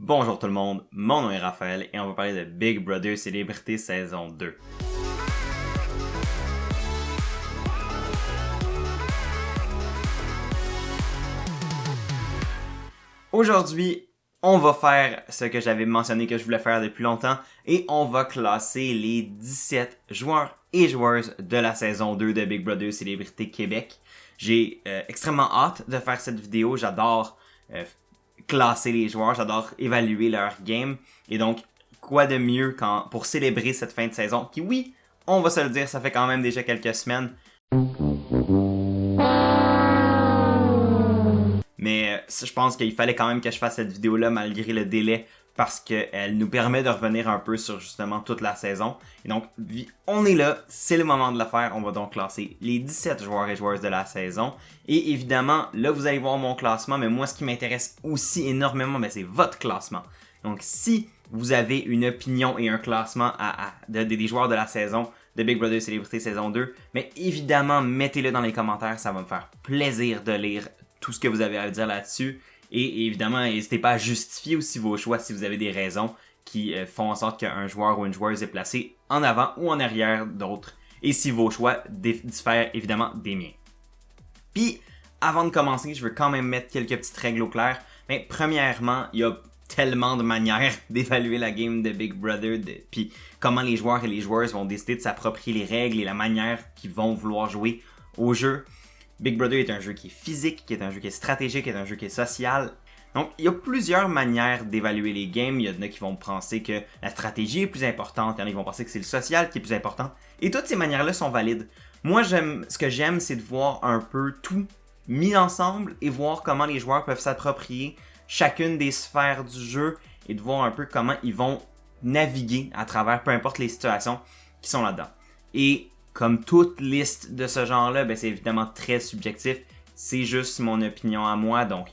Bonjour tout le monde, mon nom est Raphaël et on va parler de Big Brother Célébrité saison 2. Aujourd'hui, on va faire ce que j'avais mentionné que je voulais faire depuis longtemps et on va classer les 17 joueurs et joueuses de la saison 2 de Big Brother Célébrité Québec. J'ai extrêmement hâte de faire cette vidéo, j'adore classer les joueurs, j'adore évaluer leur game et donc quoi de mieux pour célébrer cette fin de saison qui, oui, on va se le dire, ça fait quand même déjà quelques semaines. Mais je pense qu'il fallait quand même que je fasse cette vidéo-là malgré le délai parce qu'elle nous permet de revenir un peu sur justement toute la saison. Et donc, on est là, c'est le moment de le faire. On va donc classer les 17 joueurs et joueuses de la saison. Et évidemment, là, vous allez voir mon classement, mais moi, ce qui m'intéresse aussi énormément, c'est votre classement. Donc, si vous avez une opinion et un classement des joueurs de la saison de Big Brother Célébrité saison 2, mais évidemment, mettez-le dans les commentaires, ça va me faire plaisir de lire tout ce que vous avez à dire là-dessus. Et évidemment, n'hésitez pas à justifier aussi vos choix si vous avez des raisons qui font en sorte qu'un joueur ou une joueuse est placé en avant ou en arrière d'autres. Et si vos choix diffèrent évidemment des miens. Puis, avant de commencer, je veux quand même mettre quelques petites règles au clair. Mais premièrement, il y a tellement de manières d'évaluer la game de Big Brother, puis comment les joueurs et les joueuses vont décider de s'approprier les règles et la manière qu'ils vont vouloir jouer au jeu. Big Brother est un jeu qui est physique, qui est un jeu qui est stratégique, qui est un jeu qui est social. Donc, il y a plusieurs manières d'évaluer les games. Il y en a qui vont penser que la stratégie est plus importante. Il y en a qui vont penser que c'est le social qui est plus important. Et toutes ces manières-là sont valides. Moi, ce que j'aime, c'est de voir un peu tout mis ensemble et voir comment les joueurs peuvent s'approprier chacune des sphères du jeu et de voir un peu comment ils vont naviguer à travers peu importe les situations qui sont là-dedans. Et comme toute liste de ce genre-là, c'est évidemment très subjectif. C'est juste mon opinion à moi, donc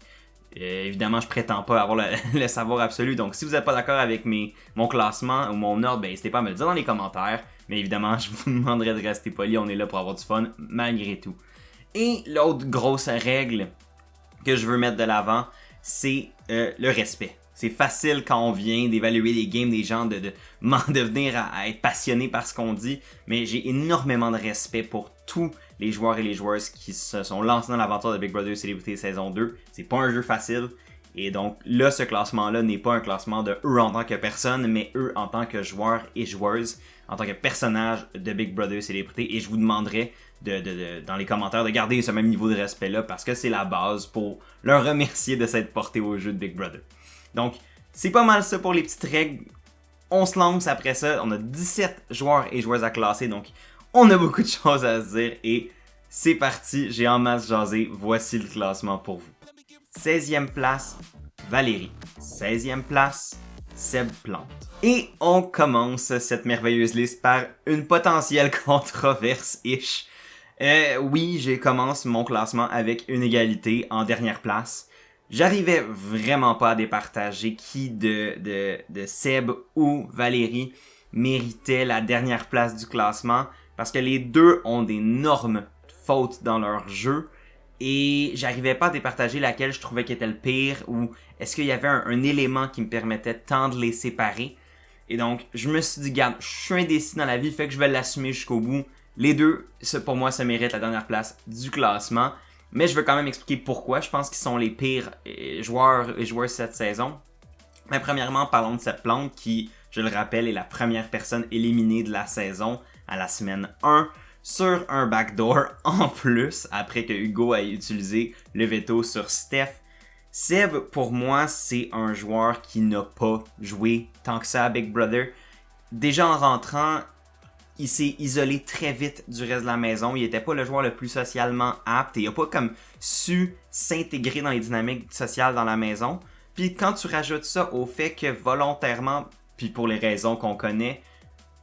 évidemment, je prétends pas avoir le savoir absolu. Donc, si vous n'êtes pas d'accord avec mon classement ou mon ordre, n'hésitez pas à me le dire dans les commentaires. Mais évidemment, je vous demanderai de rester poli. On est là pour avoir du fun, malgré tout. Et l'autre grosse règle que je veux mettre de l'avant, c'est le respect. C'est facile quand on vient d'évaluer les games des gens, de venir à être passionné par ce qu'on dit, mais j'ai énormément de respect pour tous les joueurs et les joueuses qui se sont lancés dans l'aventure de Big Brother Célébrité saison 2. C'est pas un jeu facile, et donc là, ce classement-là n'est pas un classement de eux en tant que personne, mais eux en tant que joueurs et joueuses, en tant que personnages de Big Brother Célébrité, et je vous demanderai dans les commentaires de garder ce même niveau de respect-là, parce que c'est la base pour leur remercier de s'être porté au jeu de Big Brother. Donc, c'est pas mal ça pour les petites règles. On se lance après ça. On a 17 joueurs et joueuses à classer. Donc, on a beaucoup de choses à se dire. Et c'est parti. J'ai en masse jasé. Voici le classement pour vous. 16e place, Valérie. 16e place, Seb Plante. Et on commence cette merveilleuse liste par une potentielle controverse-ish. Oui, je commence mon classement avec une égalité en dernière place. J'arrivais vraiment pas à départager qui de Seb ou Valérie méritait la dernière place du classement parce que les deux ont d'énormes fautes dans leur jeu et j'arrivais pas à départager laquelle je trouvais qui était le pire ou est-ce qu'il y avait un élément qui me permettait tant de les séparer. Et donc, je me suis dit, regarde, je suis indécis dans la vie, fait que je vais l'assumer jusqu'au bout. Les deux, pour moi, ça mérite la dernière place du classement. Mais je veux quand même expliquer pourquoi je pense qu'ils sont les pires joueurs et joueuses cette saison. Mais premièrement, parlons de cette plante qui, je le rappelle, est la première personne éliminée de la saison à la semaine 1 sur un backdoor en plus, après que Hugo ait utilisé le veto sur Steph. Seb, pour moi, c'est un joueur qui n'a pas joué tant que ça à Big Brother. Déjà en rentrant, il s'est isolé très vite du reste de la maison. Il était pas le joueur le plus socialement apte et il a pas comme su s'intégrer dans les dynamiques sociales dans la maison. Puis quand tu rajoutes ça au fait que volontairement, puis pour les raisons qu'on connaît,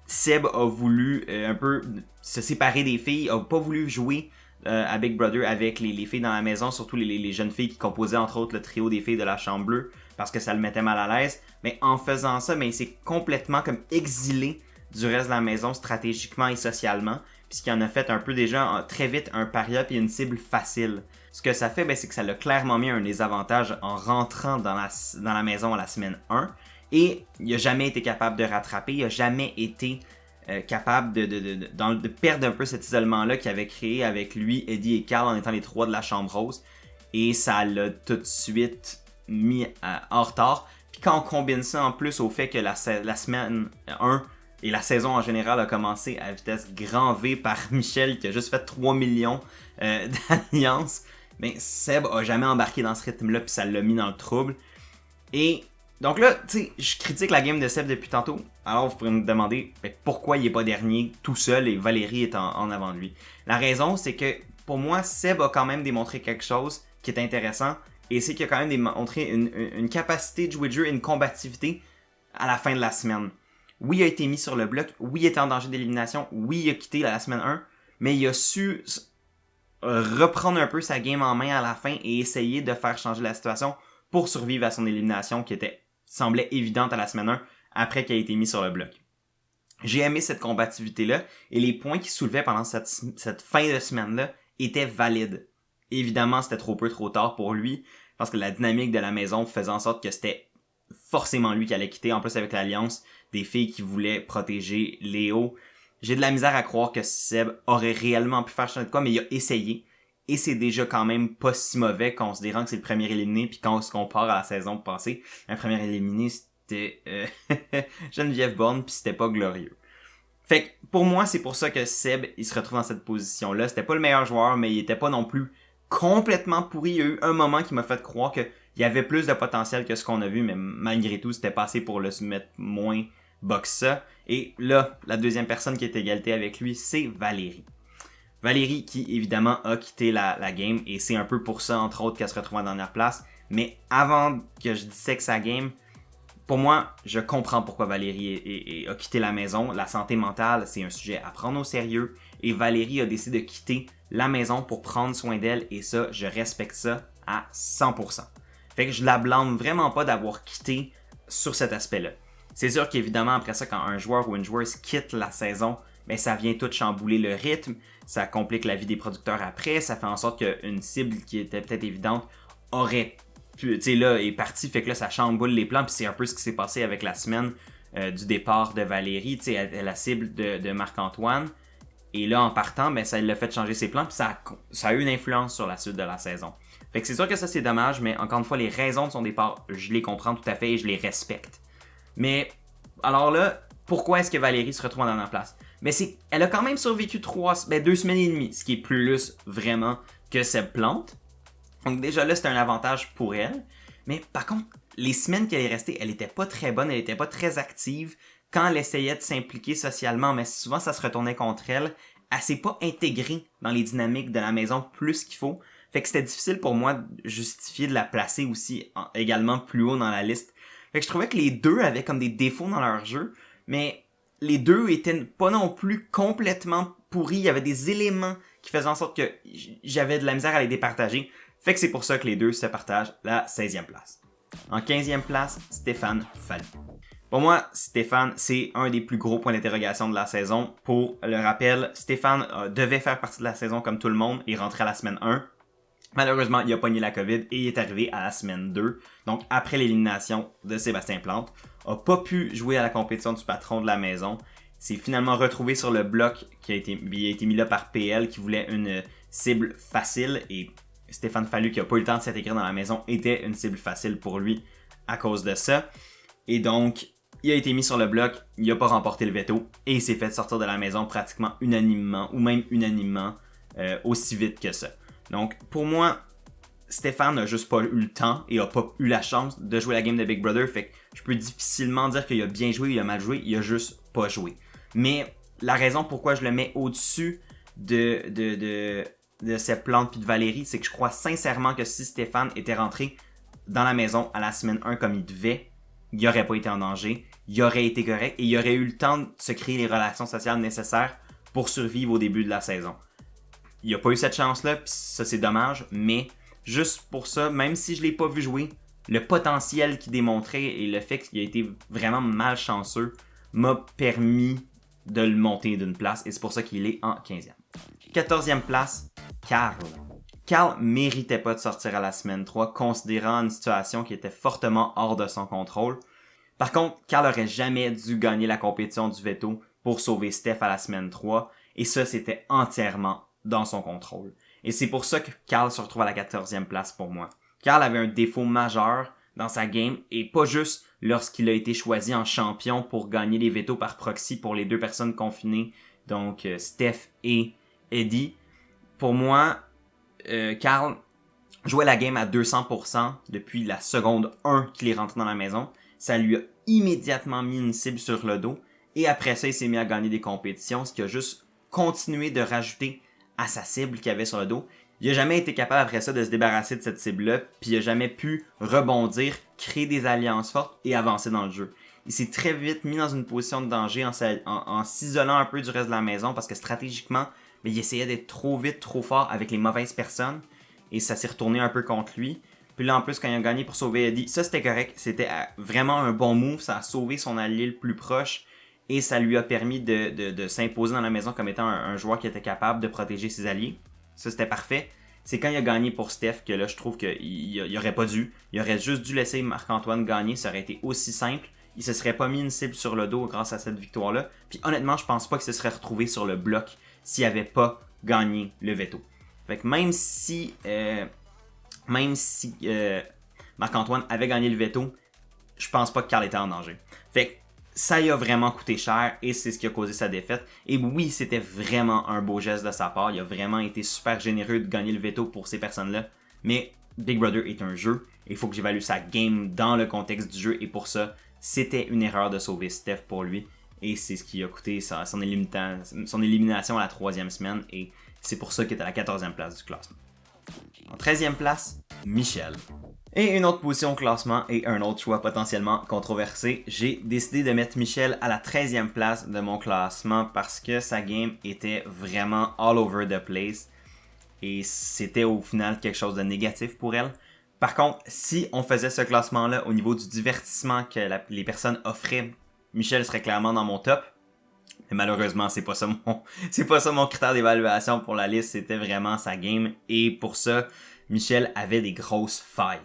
Seb a voulu un peu se séparer des filles, a pas voulu jouer à Big Brother avec les filles dans la maison, surtout les jeunes filles qui composaient entre autres le trio des filles de la Chambre Bleue parce que ça le mettait mal à l'aise. Mais en faisant ça, il s'est complètement comme exilé du reste de la maison stratégiquement et socialement. Puis puisqu'il en a fait un peu déjà très vite un paria et une cible facile. Ce que ça fait, c'est que ça l'a clairement mis un désavantage en rentrant dans la maison à la semaine 1, et il n'a jamais été capable de rattraper, il n'a jamais été capable de perdre un peu cet isolement-là qu'il avait créé avec lui, Eddie et Carl en étant les trois de la Chambre Rose, et ça l'a tout de suite mis en retard. Puis quand on combine ça en plus au fait que la semaine 1 et la saison en général a commencé à vitesse grand V par Michel qui a juste fait 3 millions d'alliances, Seb a jamais embarqué dans ce rythme-là puis ça l'a mis dans le trouble. Et donc là, tu sais, je critique la game de Seb depuis tantôt. Alors vous pourrez me demander pourquoi il est pas dernier tout seul et Valérie est en avant de lui. La raison, c'est que pour moi, Seb a quand même démontré quelque chose qui est intéressant, et c'est qu'il a quand même démontré une capacité de jouer de jeu et une combativité à la fin de la semaine. Oui, il a été mis sur le bloc, oui, il était en danger d'élimination, oui, il a quitté la semaine 1, mais il a su reprendre un peu sa game en main à la fin et essayer de faire changer la situation pour survivre à son élimination qui semblait évidente à la semaine 1 après qu'il ait été mis sur le bloc. J'ai aimé cette combativité-là, et les points qu'il soulevait pendant cette fin de semaine-là étaient valides. Évidemment, c'était trop peu, trop tard pour lui, parce que la dynamique de la maison faisait en sorte que c'était forcément lui qui allait quitter, en plus avec l'alliance des filles qui voulaient protéger Léo. J'ai de la misère à croire que Seb aurait réellement pu faire changer de quoi, mais il a essayé, et c'est déjà quand même pas si mauvais considérant que c'est le premier éliminé, puis quand on se compare à la saison passée, un premier éliminé c'était Geneviève Borne, puis c'était pas glorieux. Fait que pour moi, c'est pour ça que Seb il se retrouve dans cette position-là. C'était pas le meilleur joueur, mais il était pas non plus complètement pourri. Il y a eu un moment qui m'a fait croire qu'il y avait plus de potentiel que ce qu'on a vu, mais malgré tout, c'était pas assez pour le mettre moins bas que ça. Et là, la deuxième personne qui est égalité avec lui, c'est Valérie. Valérie qui, évidemment, a quitté la game, et c'est un peu pour ça, entre autres, qu'elle se retrouve en dernière place. Mais avant que je dissèque sa game, pour moi, je comprends pourquoi Valérie a quitté la maison. La santé mentale, c'est un sujet à prendre au sérieux, et Valérie a décidé de quitter la maison pour prendre soin d'elle, et ça, je respecte ça à 100%. Fait que je la blâme vraiment pas d'avoir quitté sur cet aspect-là. C'est sûr qu'évidemment, après ça, quand un joueur ou une joueuse quitte la saison, ça vient tout chambouler le rythme, ça complique la vie des producteurs après, ça fait en sorte qu'une cible qui était peut-être évidente aurait pu, tu sais, là, est partie, fait que là, ça chamboule les plans, puis c'est un peu ce qui s'est passé avec la semaine du départ de Valérie, tu sais, la cible de Marc-Antoine. Et là, en partant, ça l'a fait changer ses plans, puis ça a eu une influence sur la suite de la saison. Fait que c'est sûr que ça, c'est dommage, mais encore une fois, les raisons de son départ, je les comprends tout à fait et je les respecte. Mais, alors là, pourquoi est-ce que Valérie se retrouve en dernière place? Elle a quand même survécu 2 semaines et demie, ce qui est plus vraiment que Seb Plante. Donc déjà là, c'est un avantage pour elle. Mais par contre, les semaines qu'elle est restée, elle était pas très bonne, elle était pas très active. Quand elle essayait de s'impliquer socialement, mais souvent ça se retournait contre elle, elle s'est pas intégrée dans les dynamiques de la maison plus qu'il faut. Fait que c'était difficile pour moi de justifier de la placer aussi également plus haut dans la liste. Fait que je trouvais que les deux avaient comme des défauts dans leur jeu, mais les deux étaient pas non plus complètement pourris. Il y avait des éléments qui faisaient en sorte que j'avais de la misère à les départager. Fait que c'est pour ça que les deux se partagent la 16e place. En 15e place, Stéphane Fallu. Pour moi, Stéphane, c'est un des plus gros points d'interrogation de la saison. Pour le rappel, Stéphane devait faire partie de la saison comme tout le monde et rentrer à la semaine 1. Malheureusement, il a pogné la COVID et il est arrivé à la semaine 2. Donc, après l'élimination de Sébastien Plante, a pas pu jouer à la compétition du patron de la maison. S'est finalement retrouvé sur le bloc qui a été mis là par PL qui voulait une cible facile, et Stéphane Fallu, qui a pas eu le temps de s'intégrer dans la maison, était une cible facile pour lui à cause de ça. Et donc, il a été mis sur le bloc, il a pas remporté le veto et il s'est fait sortir de la maison pratiquement unanimement, ou même unanimement, aussi vite que ça. Donc, pour moi, Stéphane n'a juste pas eu le temps et a pas eu la chance de jouer la game de Big Brother. Fait que je peux difficilement dire qu'il a bien joué, il a mal joué, il a juste pas joué. Mais la raison pourquoi je le mets au-dessus de Seb Plante puis de Valérie, c'est que je crois sincèrement que si Stéphane était rentré dans la maison à la semaine 1 comme il devait, il aurait pas été en danger, il aurait été correct et il aurait eu le temps de se créer les relations sociales nécessaires pour survivre au début de la saison. Il a pas eu cette chance-là, puis ça c'est dommage, mais juste pour ça, même si je l'ai pas vu jouer, le potentiel qu'il démontrait et le fait qu'il a été vraiment malchanceux m'a permis de le monter d'une place et c'est pour ça qu'il est en 15e. 14e place, Carl. Carl méritait pas de sortir à la semaine 3, considérant une situation qui était fortement hors de son contrôle. Par contre, Carl aurait jamais dû gagner la compétition du veto pour sauver Steph à la semaine 3, et ça, c'était entièrement dans son contrôle. Et c'est pour ça que Carl se retrouve à la 14e place pour moi. Carl avait un défaut majeur dans sa game, et pas juste lorsqu'il a été choisi en champion pour gagner les vetos par proxy pour les deux personnes confinées, donc Steph et Eddie. Pour moi, Carl jouait la game à 200% depuis la seconde 1 qu'il est rentré dans la maison. Ça lui a immédiatement mis une cible sur le dos, et après ça, il s'est mis à gagner des compétitions, ce qui a juste continué de rajouter à sa cible qu'il avait sur le dos. Il a jamais été capable après ça de se débarrasser de cette cible-là, puis il a jamais pu rebondir, créer des alliances fortes et avancer dans le jeu. Il s'est très vite mis dans une position de danger en s'isolant un peu du reste de la maison parce que stratégiquement, il essayait d'être trop vite, trop fort avec les mauvaises personnes et ça s'est retourné un peu contre lui. Puis là en plus quand il a gagné pour sauver Eddie, ça c'était correct, c'était vraiment un bon move, ça a sauvé son allié le plus proche et ça lui a permis de s'imposer dans la maison comme étant un joueur qui était capable de protéger ses alliés. Ça, c'était parfait. C'est quand il a gagné pour Steph que là, je trouve qu'il aurait pas dû. Il aurait juste dû laisser Marc-Antoine gagner. Ça aurait été aussi simple. Il se serait pas mis une cible sur le dos grâce à cette victoire-là. Puis honnêtement, je pense pas qu'il se serait retrouvé sur le bloc s'il avait pas gagné le veto. Fait que même si Marc-Antoine avait gagné le veto, je pense pas que Carl était en danger. Fait que ça y a vraiment coûté cher et c'est ce qui a causé sa défaite. Et oui, c'était vraiment un beau geste de sa part. Il a vraiment été super généreux de gagner le veto pour ces personnes-là. Mais Big Brother est un jeu et il faut que j'évalue sa game dans le contexte du jeu. Et pour ça, c'était une erreur de sauver Steph pour lui. Et c'est ce qui a coûté son élimination à la 3e semaine. Et c'est pour ça qu'il est à la 14e place du classement. En 13e place, Michel. Et une autre position au classement et un autre choix potentiellement controversé. J'ai décidé de mettre Michel à la 13e place de mon classement parce que sa game était vraiment all over the place. Et c'était au final quelque chose de négatif pour elle. Par contre, si on faisait ce classement-là au niveau du divertissement que les personnes offraient, Michel serait clairement dans mon top. Mais malheureusement, c'est pas ça mon critère d'évaluation pour la liste. C'était vraiment sa game. Et pour ça, Michel avait des grosses failles.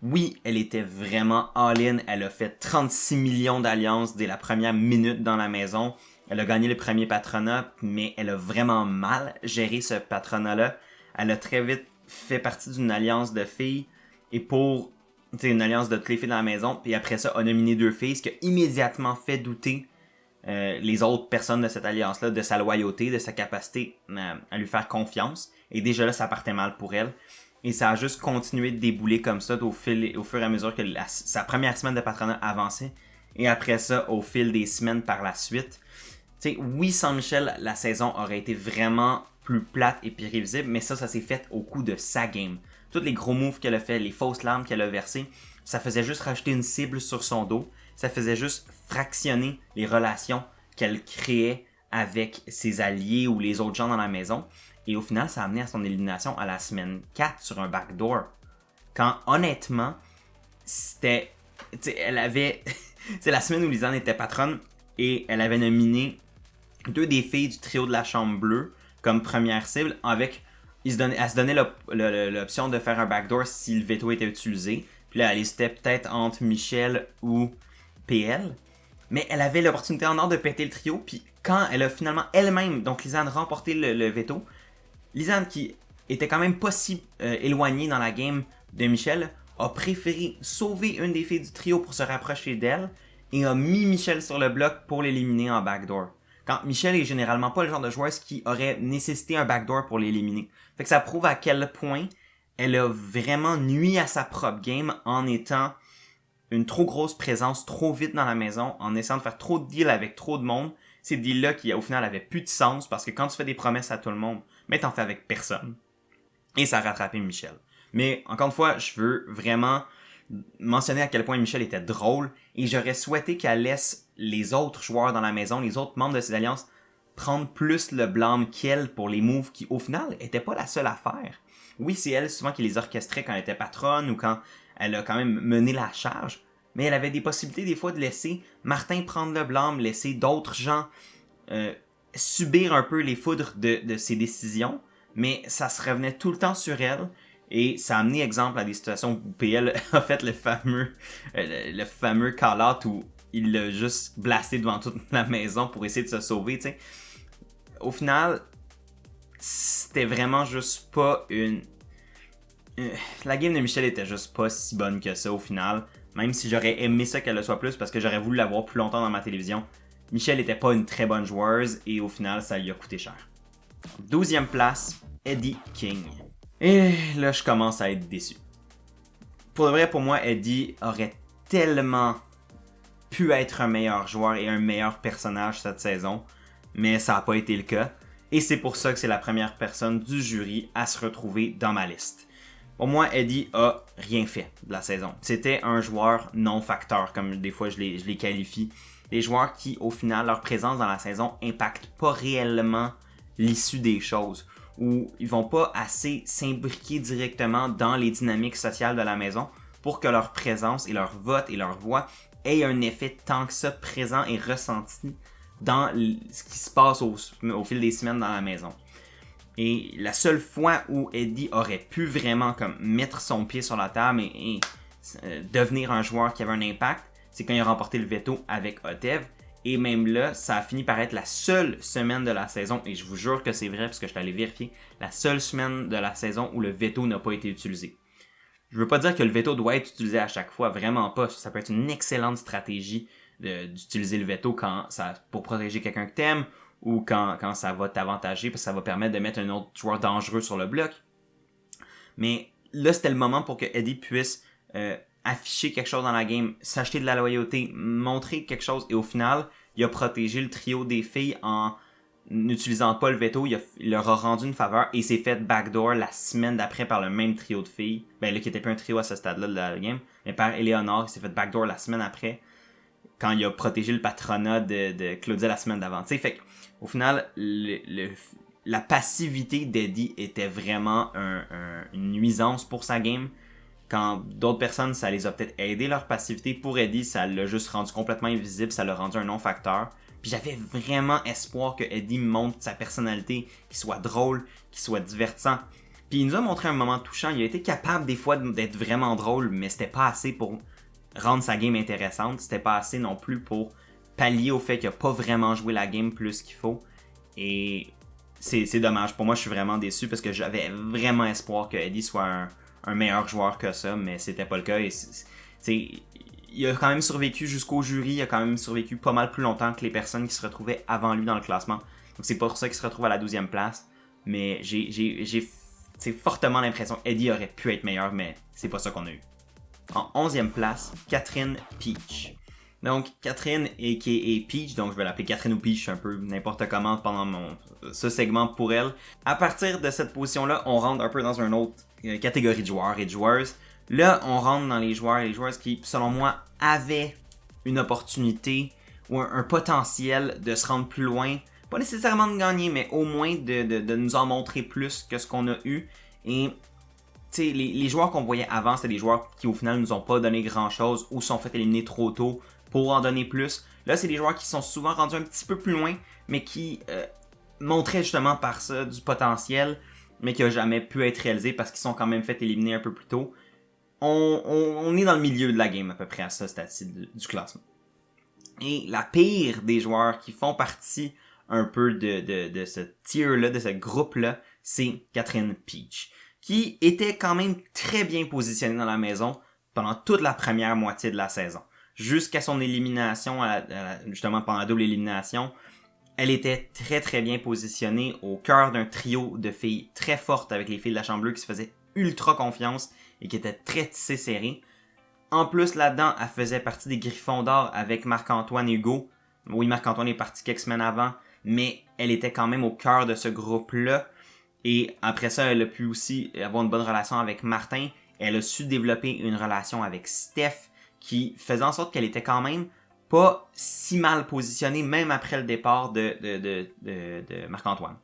Oui, elle était vraiment all-in. Elle a fait 36 millions d'alliances dès la première minute dans la maison. Elle a gagné le premier patronat, mais elle a vraiment mal géré ce patronat-là. Elle a très vite fait partie d'une alliance de filles et pour une alliance de toutes les filles dans la maison. Puis après ça, a nominé 2 filles, ce qui a immédiatement fait douter les autres personnes de cette alliance-là de sa loyauté, de sa capacité à lui faire confiance. Et déjà là, ça partait mal pour elle. Et ça a juste continué de débouler comme ça au fur et à mesure que sa première semaine de patronat avançait. Et après ça, au fil des semaines par la suite. Oui, sans Michel, la saison aurait été vraiment plus plate et prévisible. Mais ça s'est fait au coup de sa game. Tous les gros moves qu'elle a fait, les fausses larmes qu'elle a versées, ça faisait juste rajouter une cible sur son dos. Ça faisait juste fractionner les relations qu'elle créait avec ses alliés ou les autres gens dans la maison. Et au final, ça a amené à son élimination à la semaine 4 sur un backdoor. Quand honnêtement, c'était... elle avait... c'est la semaine où Lisanne était patronne et elle avait nominé 2 des filles du trio de la Chambre Bleue comme première cible avec... elle se donnait l'option de faire un backdoor si le veto était utilisé. Puis là, elle hésitait peut-être entre Michel ou PL. Mais elle avait l'opportunité en or de péter le trio. Puis quand elle a finalement elle-même, donc Lisanne, remporté le veto, Lisanne, qui était quand même pas si éloignée dans la game de Michel, a préféré sauver une des filles du trio pour se rapprocher d'elle et a mis Michel sur le bloc pour l'éliminer en backdoor. Quand Michel est généralement pas le genre de joueuse qui aurait nécessité un backdoor pour l'éliminer. Fait que ça prouve à quel point elle a vraiment nui à sa propre game en étant une trop grosse présence trop vite dans la maison, en essayant de faire trop de deals avec trop de monde. Ces deals-là qui au final avaient plus de sens parce que quand tu fais des promesses à tout le monde, mais t'en fais avec personne. Et ça a rattrapé Michel. Mais encore une fois, je veux vraiment mentionner à quel point Michel était drôle et j'aurais souhaité qu'elle laisse les autres joueurs dans la maison, les autres membres de ses alliances, prendre plus le blâme qu'elle pour les moves qui, au final, étaient pas la seule à faire. Oui, c'est elle souvent qui les orchestrait quand elle était patronne ou quand elle a quand même mené la charge, mais elle avait des possibilités des fois de laisser Martin prendre le blâme, laisser d'autres gens subir un peu les foudres de ses décisions, mais ça se revenait tout le temps sur elle. Et ça a amené exemple à des situations où PL a fait le fameux call-out où il l'a juste blasté devant toute la maison pour essayer de se sauver, tu sais. Au final, c'était vraiment juste pas la game de Michelle était juste pas si bonne que ça au final. Même si j'aurais aimé ça qu'elle le soit plus parce que j'aurais voulu la voir plus longtemps dans ma télévision. Michelle était pas une très bonne joueuse et au final, ça lui a coûté cher. 12e place, Eddie King. Et là, je commence à être déçu. Pour de vrai, pour moi, Eddie aurait tellement pu être un meilleur joueur et un meilleur personnage cette saison, mais ça n'a pas été le cas. Et c'est pour ça que c'est la première personne du jury à se retrouver dans ma liste. Pour moi, Eddie a rien fait de la saison. C'était un joueur non-facteur, comme des fois je les qualifie. Des joueurs qui, au final, leur présence dans la saison impacte pas réellement l'issue des choses, où ils vont pas assez s'imbriquer directement dans les dynamiques sociales de la maison pour que leur présence et leur vote et leur voix aient un effet tant que ça présent et ressenti dans ce qui se passe au fil des semaines dans la maison. Et la seule fois où Eddie aurait pu vraiment comme mettre son pied sur la table et devenir un joueur qui avait un impact, c'est quand il a remporté le veto avec Otev. Et même là, ça a fini par être la seule semaine de la saison, et je vous jure que c'est vrai parce que je suis allé vérifier, la seule semaine de la saison où le veto n'a pas été utilisé. Je veux pas dire que le veto doit être utilisé à chaque fois, vraiment pas. Ça peut être une excellente stratégie d'utiliser le veto pour protéger quelqu'un que t'aimes, ou quand ça va t'avantager parce que ça va permettre de mettre un autre joueur dangereux sur le bloc. Mais là, c'était le moment pour que Eddie puisse afficher quelque chose dans la game, s'acheter de la loyauté, montrer quelque chose, et au final, il a protégé le trio des filles en n'utilisant pas le veto, il leur a rendu une faveur et s'est fait backdoor la semaine d'après par le même trio de filles. Ben là, qui était pas un trio à ce stade-là de la game, mais par Eleonore, il s'est fait backdoor la semaine après, quand il a protégé le patronat de Claudia la semaine d'avant. Tu sais, fait au final, la passivité d'Eddie était vraiment une nuisance pour sa game. Quand d'autres personnes, ça les a peut-être aidé leur passivité. Pour Eddie, ça l'a juste rendu complètement invisible, ça l'a rendu un non-facteur. Puis j'avais vraiment espoir que Eddie montre sa personnalité, qu'il soit drôle, qu'il soit divertissant. Puis il nous a montré un moment touchant, il a été capable des fois d'être vraiment drôle, mais c'était pas assez pour rendre sa game intéressante, c'était pas assez non plus pour pallier au fait qu'il a pas vraiment joué la game plus qu'il faut. Et c'est dommage, pour moi je suis vraiment déçu parce que j'avais vraiment espoir que Eddie soit un meilleur joueur que ça, mais c'était pas le cas. Et il a quand même survécu jusqu'au jury, il a quand même survécu pas mal plus longtemps que les personnes qui se retrouvaient avant lui dans le classement. Donc c'est pour ça qu'il se retrouve à la 12e place. Mais j'ai fortement l'impression qu'Eddie aurait pu être meilleur, mais c'est pas ça qu'on a eu. En 11e place, Catherine Peach. Donc Catherine a.k.a. Peach, donc je vais l'appeler Catherine ou Peach un peu n'importe comment pendant ce segment pour elle. À partir de cette position-là, on rentre un peu dans une autre catégorie de joueurs et de joueuses. Là, on rentre dans les joueurs et les joueuses qui, selon moi, avaient une opportunité ou un potentiel de se rendre plus loin. Pas nécessairement de gagner, mais au moins de nous en montrer plus que ce qu'on a eu. Et les joueurs qu'on voyait avant, c'était des joueurs qui au final nous ont pas donné grand-chose ou sont fait éliminer trop tôt pour en donner plus. Là, c'est des joueurs qui sont souvent rendus un petit peu plus loin, mais qui montraient justement par ça du potentiel, mais qui n'a jamais pu être réalisé parce qu'ils sont quand même fait éliminer un peu plus tôt. On est dans le milieu de la game à peu près à ce stade-ci du classement. Et la pire des joueurs qui font partie un peu de ce tier-là, de ce groupe-là, c'est Catherine Peach, qui était quand même très bien positionnée dans la maison pendant toute la première moitié de la saison. Jusqu'à son élimination, justement pendant la double élimination, elle était très très bien positionnée au cœur d'un trio de filles très fortes avec les filles de la Chambre Bleue qui se faisaient ultra confiance et qui étaient très tissées serrées. En plus, là-dedans, elle faisait partie des Griffons d'Or avec Marc-Antoine et Hugo. Oui, Marc-Antoine est parti quelques semaines avant, mais elle était quand même au cœur de ce groupe-là. Et après ça, elle a pu aussi avoir une bonne relation avec Martin. Elle a su développer une relation avec Steph qui faisait en sorte qu'elle était quand même pas si mal positionnée, même après le départ de Marc-Antoine.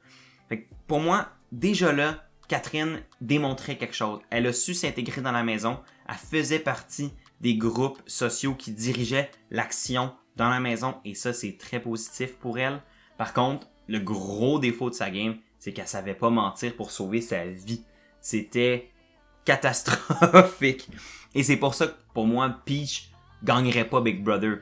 Fait que pour moi, déjà là, Catherine démontrait quelque chose. Elle a su s'intégrer dans la maison. Elle faisait partie des groupes sociaux qui dirigeaient l'action dans la maison. Et ça, c'est très positif pour elle. Par contre, le gros défaut de sa game, c'est qu'elle savait pas mentir pour sauver sa vie. C'était catastrophique. Et c'est pour ça que, pour moi, Peach gagnerait pas Big Brother.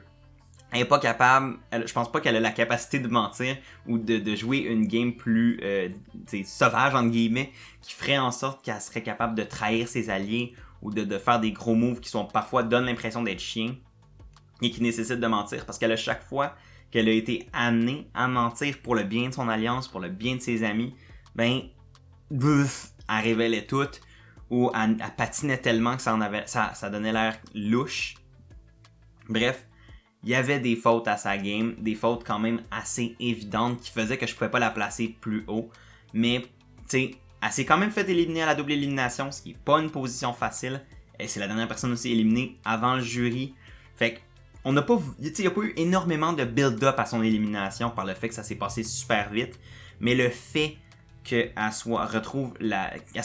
Elle est pas capable, je pense pas qu'elle a la capacité de mentir ou de jouer une game plus sauvage, entre guillemets, qui ferait en sorte qu'elle serait capable de trahir ses alliés ou de faire des gros moves qui sont parfois donnent l'impression d'être chiens et qui nécessitent de mentir, parce qu'elle a chaque fois qu'elle a été amenée à mentir pour le bien de son alliance, pour le bien de ses amis, ben, elle révélait tout, ou elle patinait tellement que ça donnait l'air louche. Bref, il y avait des fautes à sa game, des fautes quand même assez évidentes qui faisaient que je pouvais pas la placer plus haut. Mais, tu sais, elle s'est quand même fait éliminer à la double élimination, ce qui est pas une position facile. Et c'est la dernière personne aussi éliminée avant le jury. Fait que, il n'y a pas eu énormément de build-up à son élimination par le fait que ça s'est passé super vite. Mais le fait qu'elle se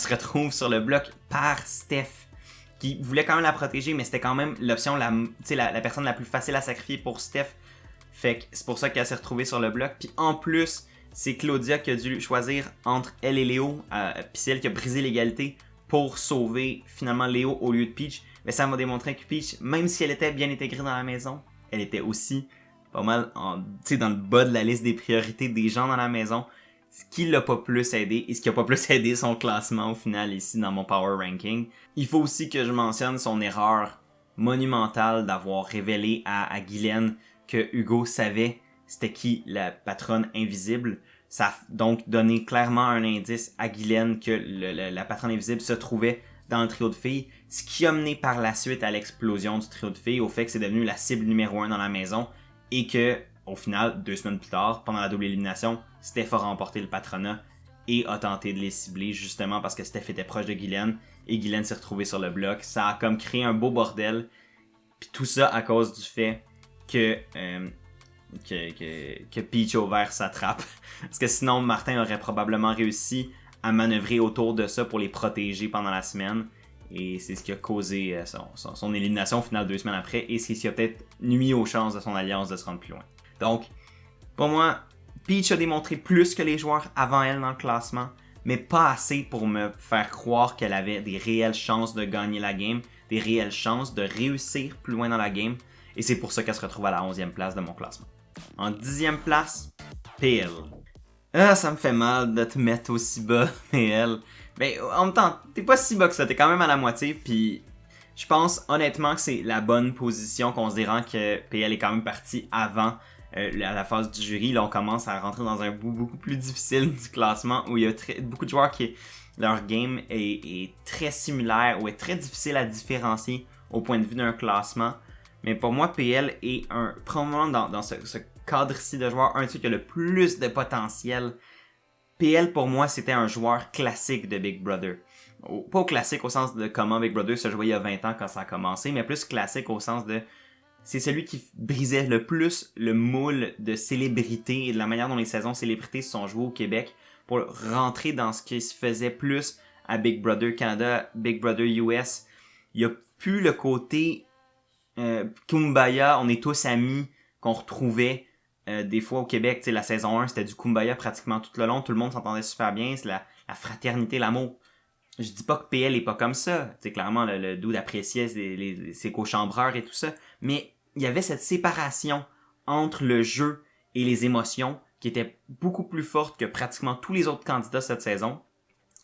retrouve sur le bloc par Steph, qui voulait quand même la protéger, mais c'était quand même l'option, la personne la plus facile à sacrifier pour Steph. Fait que c'est pour ça qu'elle s'est retrouvée sur le bloc. Puis en plus, c'est Claudia qui a dû choisir entre elle et Léo. Puis c'est elle qui a brisé l'égalité pour sauver finalement Léo au lieu de Peach. Mais ça m'a démontré que Peach, même si elle était bien intégrée dans la maison, elle était aussi pas mal dans le bas de la liste des priorités des gens dans la maison. Ce qui l'a pas plus aidé et ce qui a pas plus aidé son classement au final ici dans mon power ranking. Il faut aussi que je mentionne son erreur monumentale d'avoir révélé à Guylaine que Hugo savait c'était qui la patronne invisible. Ça a donc donné clairement un indice à Guylaine que la patronne invisible se trouvait dans le trio de filles, ce qui a mené par la suite à l'explosion du trio de filles, au fait que c'est devenu la cible numéro 1 dans la maison et que, au final, 2 semaines plus tard, pendant la double élimination, Steph a remporté le patronat et a tenté de les cibler justement parce que Steph était proche de Guylaine et Guylaine s'est retrouvée sur le bloc. Ça a comme créé un beau bordel. Puis tout ça à cause du fait que Peach a ouvert sa trappe. Parce que sinon, Martin aurait probablement réussi à manœuvrer autour de ça pour les protéger pendant la semaine. Et c'est ce qui a causé son élimination au final 2 semaines après. Et c'est ce qui a peut-être nuit aux chances de son alliance de se rendre plus loin. Donc, pour moi, Peach a démontré plus que les joueurs avant elle dans le classement, mais pas assez pour me faire croire qu'elle avait des réelles chances de gagner la game, des réelles chances de réussir plus loin dans la game, et c'est pour ça qu'elle se retrouve à la 11e place de mon classement. En 10e place, PL. Ah, ça me fait mal de te mettre aussi bas, PL. Mais en même temps, t'es pas si bas que ça, t'es quand même à la moitié, puis je pense honnêtement que c'est la bonne position, considérant que PL est quand même parti avant à la phase du jury. Là, on commence à rentrer dans un bout beaucoup plus difficile du classement où il y a beaucoup de joueurs qui leur game est très similaire ou est très difficile à différencier au point de vue d'un classement. Mais pour moi, PL est probablement dans ce cadre-ci de joueurs, un de ceux qui a le plus de potentiel. PL pour moi, c'était un joueur classique de Big Brother. Pas classique au sens de comment Big Brother se jouait il y a 20 ans quand ça a commencé, mais plus classique au sens de c'est celui qui brisait le plus le moule de célébrité et de la manière dont les saisons célébrités se sont jouées au Québec pour rentrer dans ce qui se faisait plus à Big Brother Canada, Big Brother US. Il n'y a plus le côté Kumbaya, on est tous amis qu'on retrouvait des fois au Québec. Tu sais, la saison 1, c'était du Kumbaya pratiquement tout le long, tout le monde s'entendait super bien, c'est la fraternité, l'amour. Je dis pas que PL est pas comme ça. Tu sais, clairement, le dude appréciait ses cochambreurs et tout ça. Mais il y avait cette séparation entre le jeu et les émotions qui était beaucoup plus forte que pratiquement tous les autres candidats cette saison.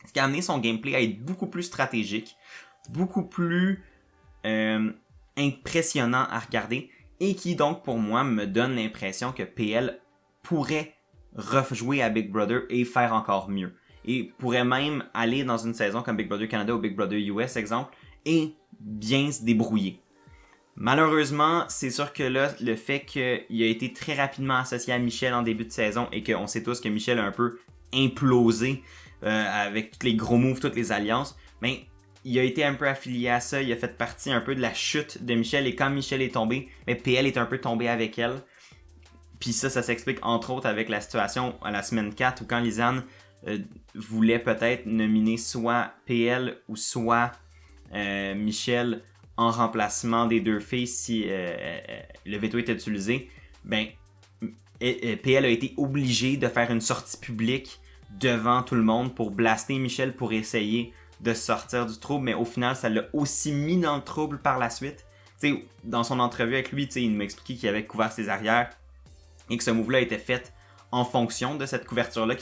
Ce qui a amené son gameplay à être beaucoup plus stratégique, beaucoup plus impressionnant à regarder et qui donc pour moi me donne l'impression que PL pourrait rejouer à Big Brother et faire encore mieux. Et pourrait même aller dans une saison comme Big Brother Canada ou Big Brother US, exemple, et bien se débrouiller. Malheureusement, c'est sûr que là, le fait qu'il a été très rapidement associé à Michel en début de saison et qu'on sait tous que Michel a un peu implosé avec tous les gros moves, toutes les alliances, mais il a été un peu affilié à ça, il a fait partie un peu de la chute de Michel et quand Michel est tombé, mais PL est un peu tombé avec elle. Puis ça s'explique entre autres avec la situation à la semaine 4 où quand Lisanne voulait peut-être nominer soit PL ou soit Michel en remplacement des deux filles si le veto était utilisé, ben PL a été obligé de faire une sortie publique devant tout le monde pour blaster Michel pour essayer de sortir du trouble, mais au final, ça l'a aussi mis dans le trouble par la suite. T'sais, dans son entrevue avec lui, il m'a expliqué qu'il avait couvert ses arrières et que ce move-là était fait en fonction de cette couverture-là,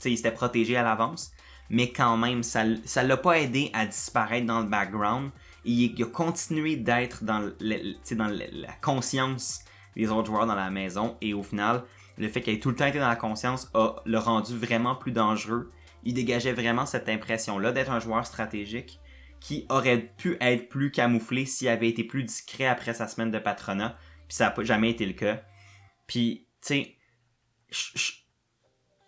il s'était protégé à l'avance. Mais quand même, ça l'a pas aidé à disparaître dans le background. Et il a continué d'être dans la conscience des autres joueurs dans la maison. Et au final, le fait qu'il ait tout le temps été dans la conscience l'a rendu vraiment plus dangereux. Il dégageait vraiment cette impression-là d'être un joueur stratégique qui aurait pu être plus camouflé s'il avait été plus discret après sa semaine de patronat. Puis ça n'a jamais été le cas. Puis, tu sais,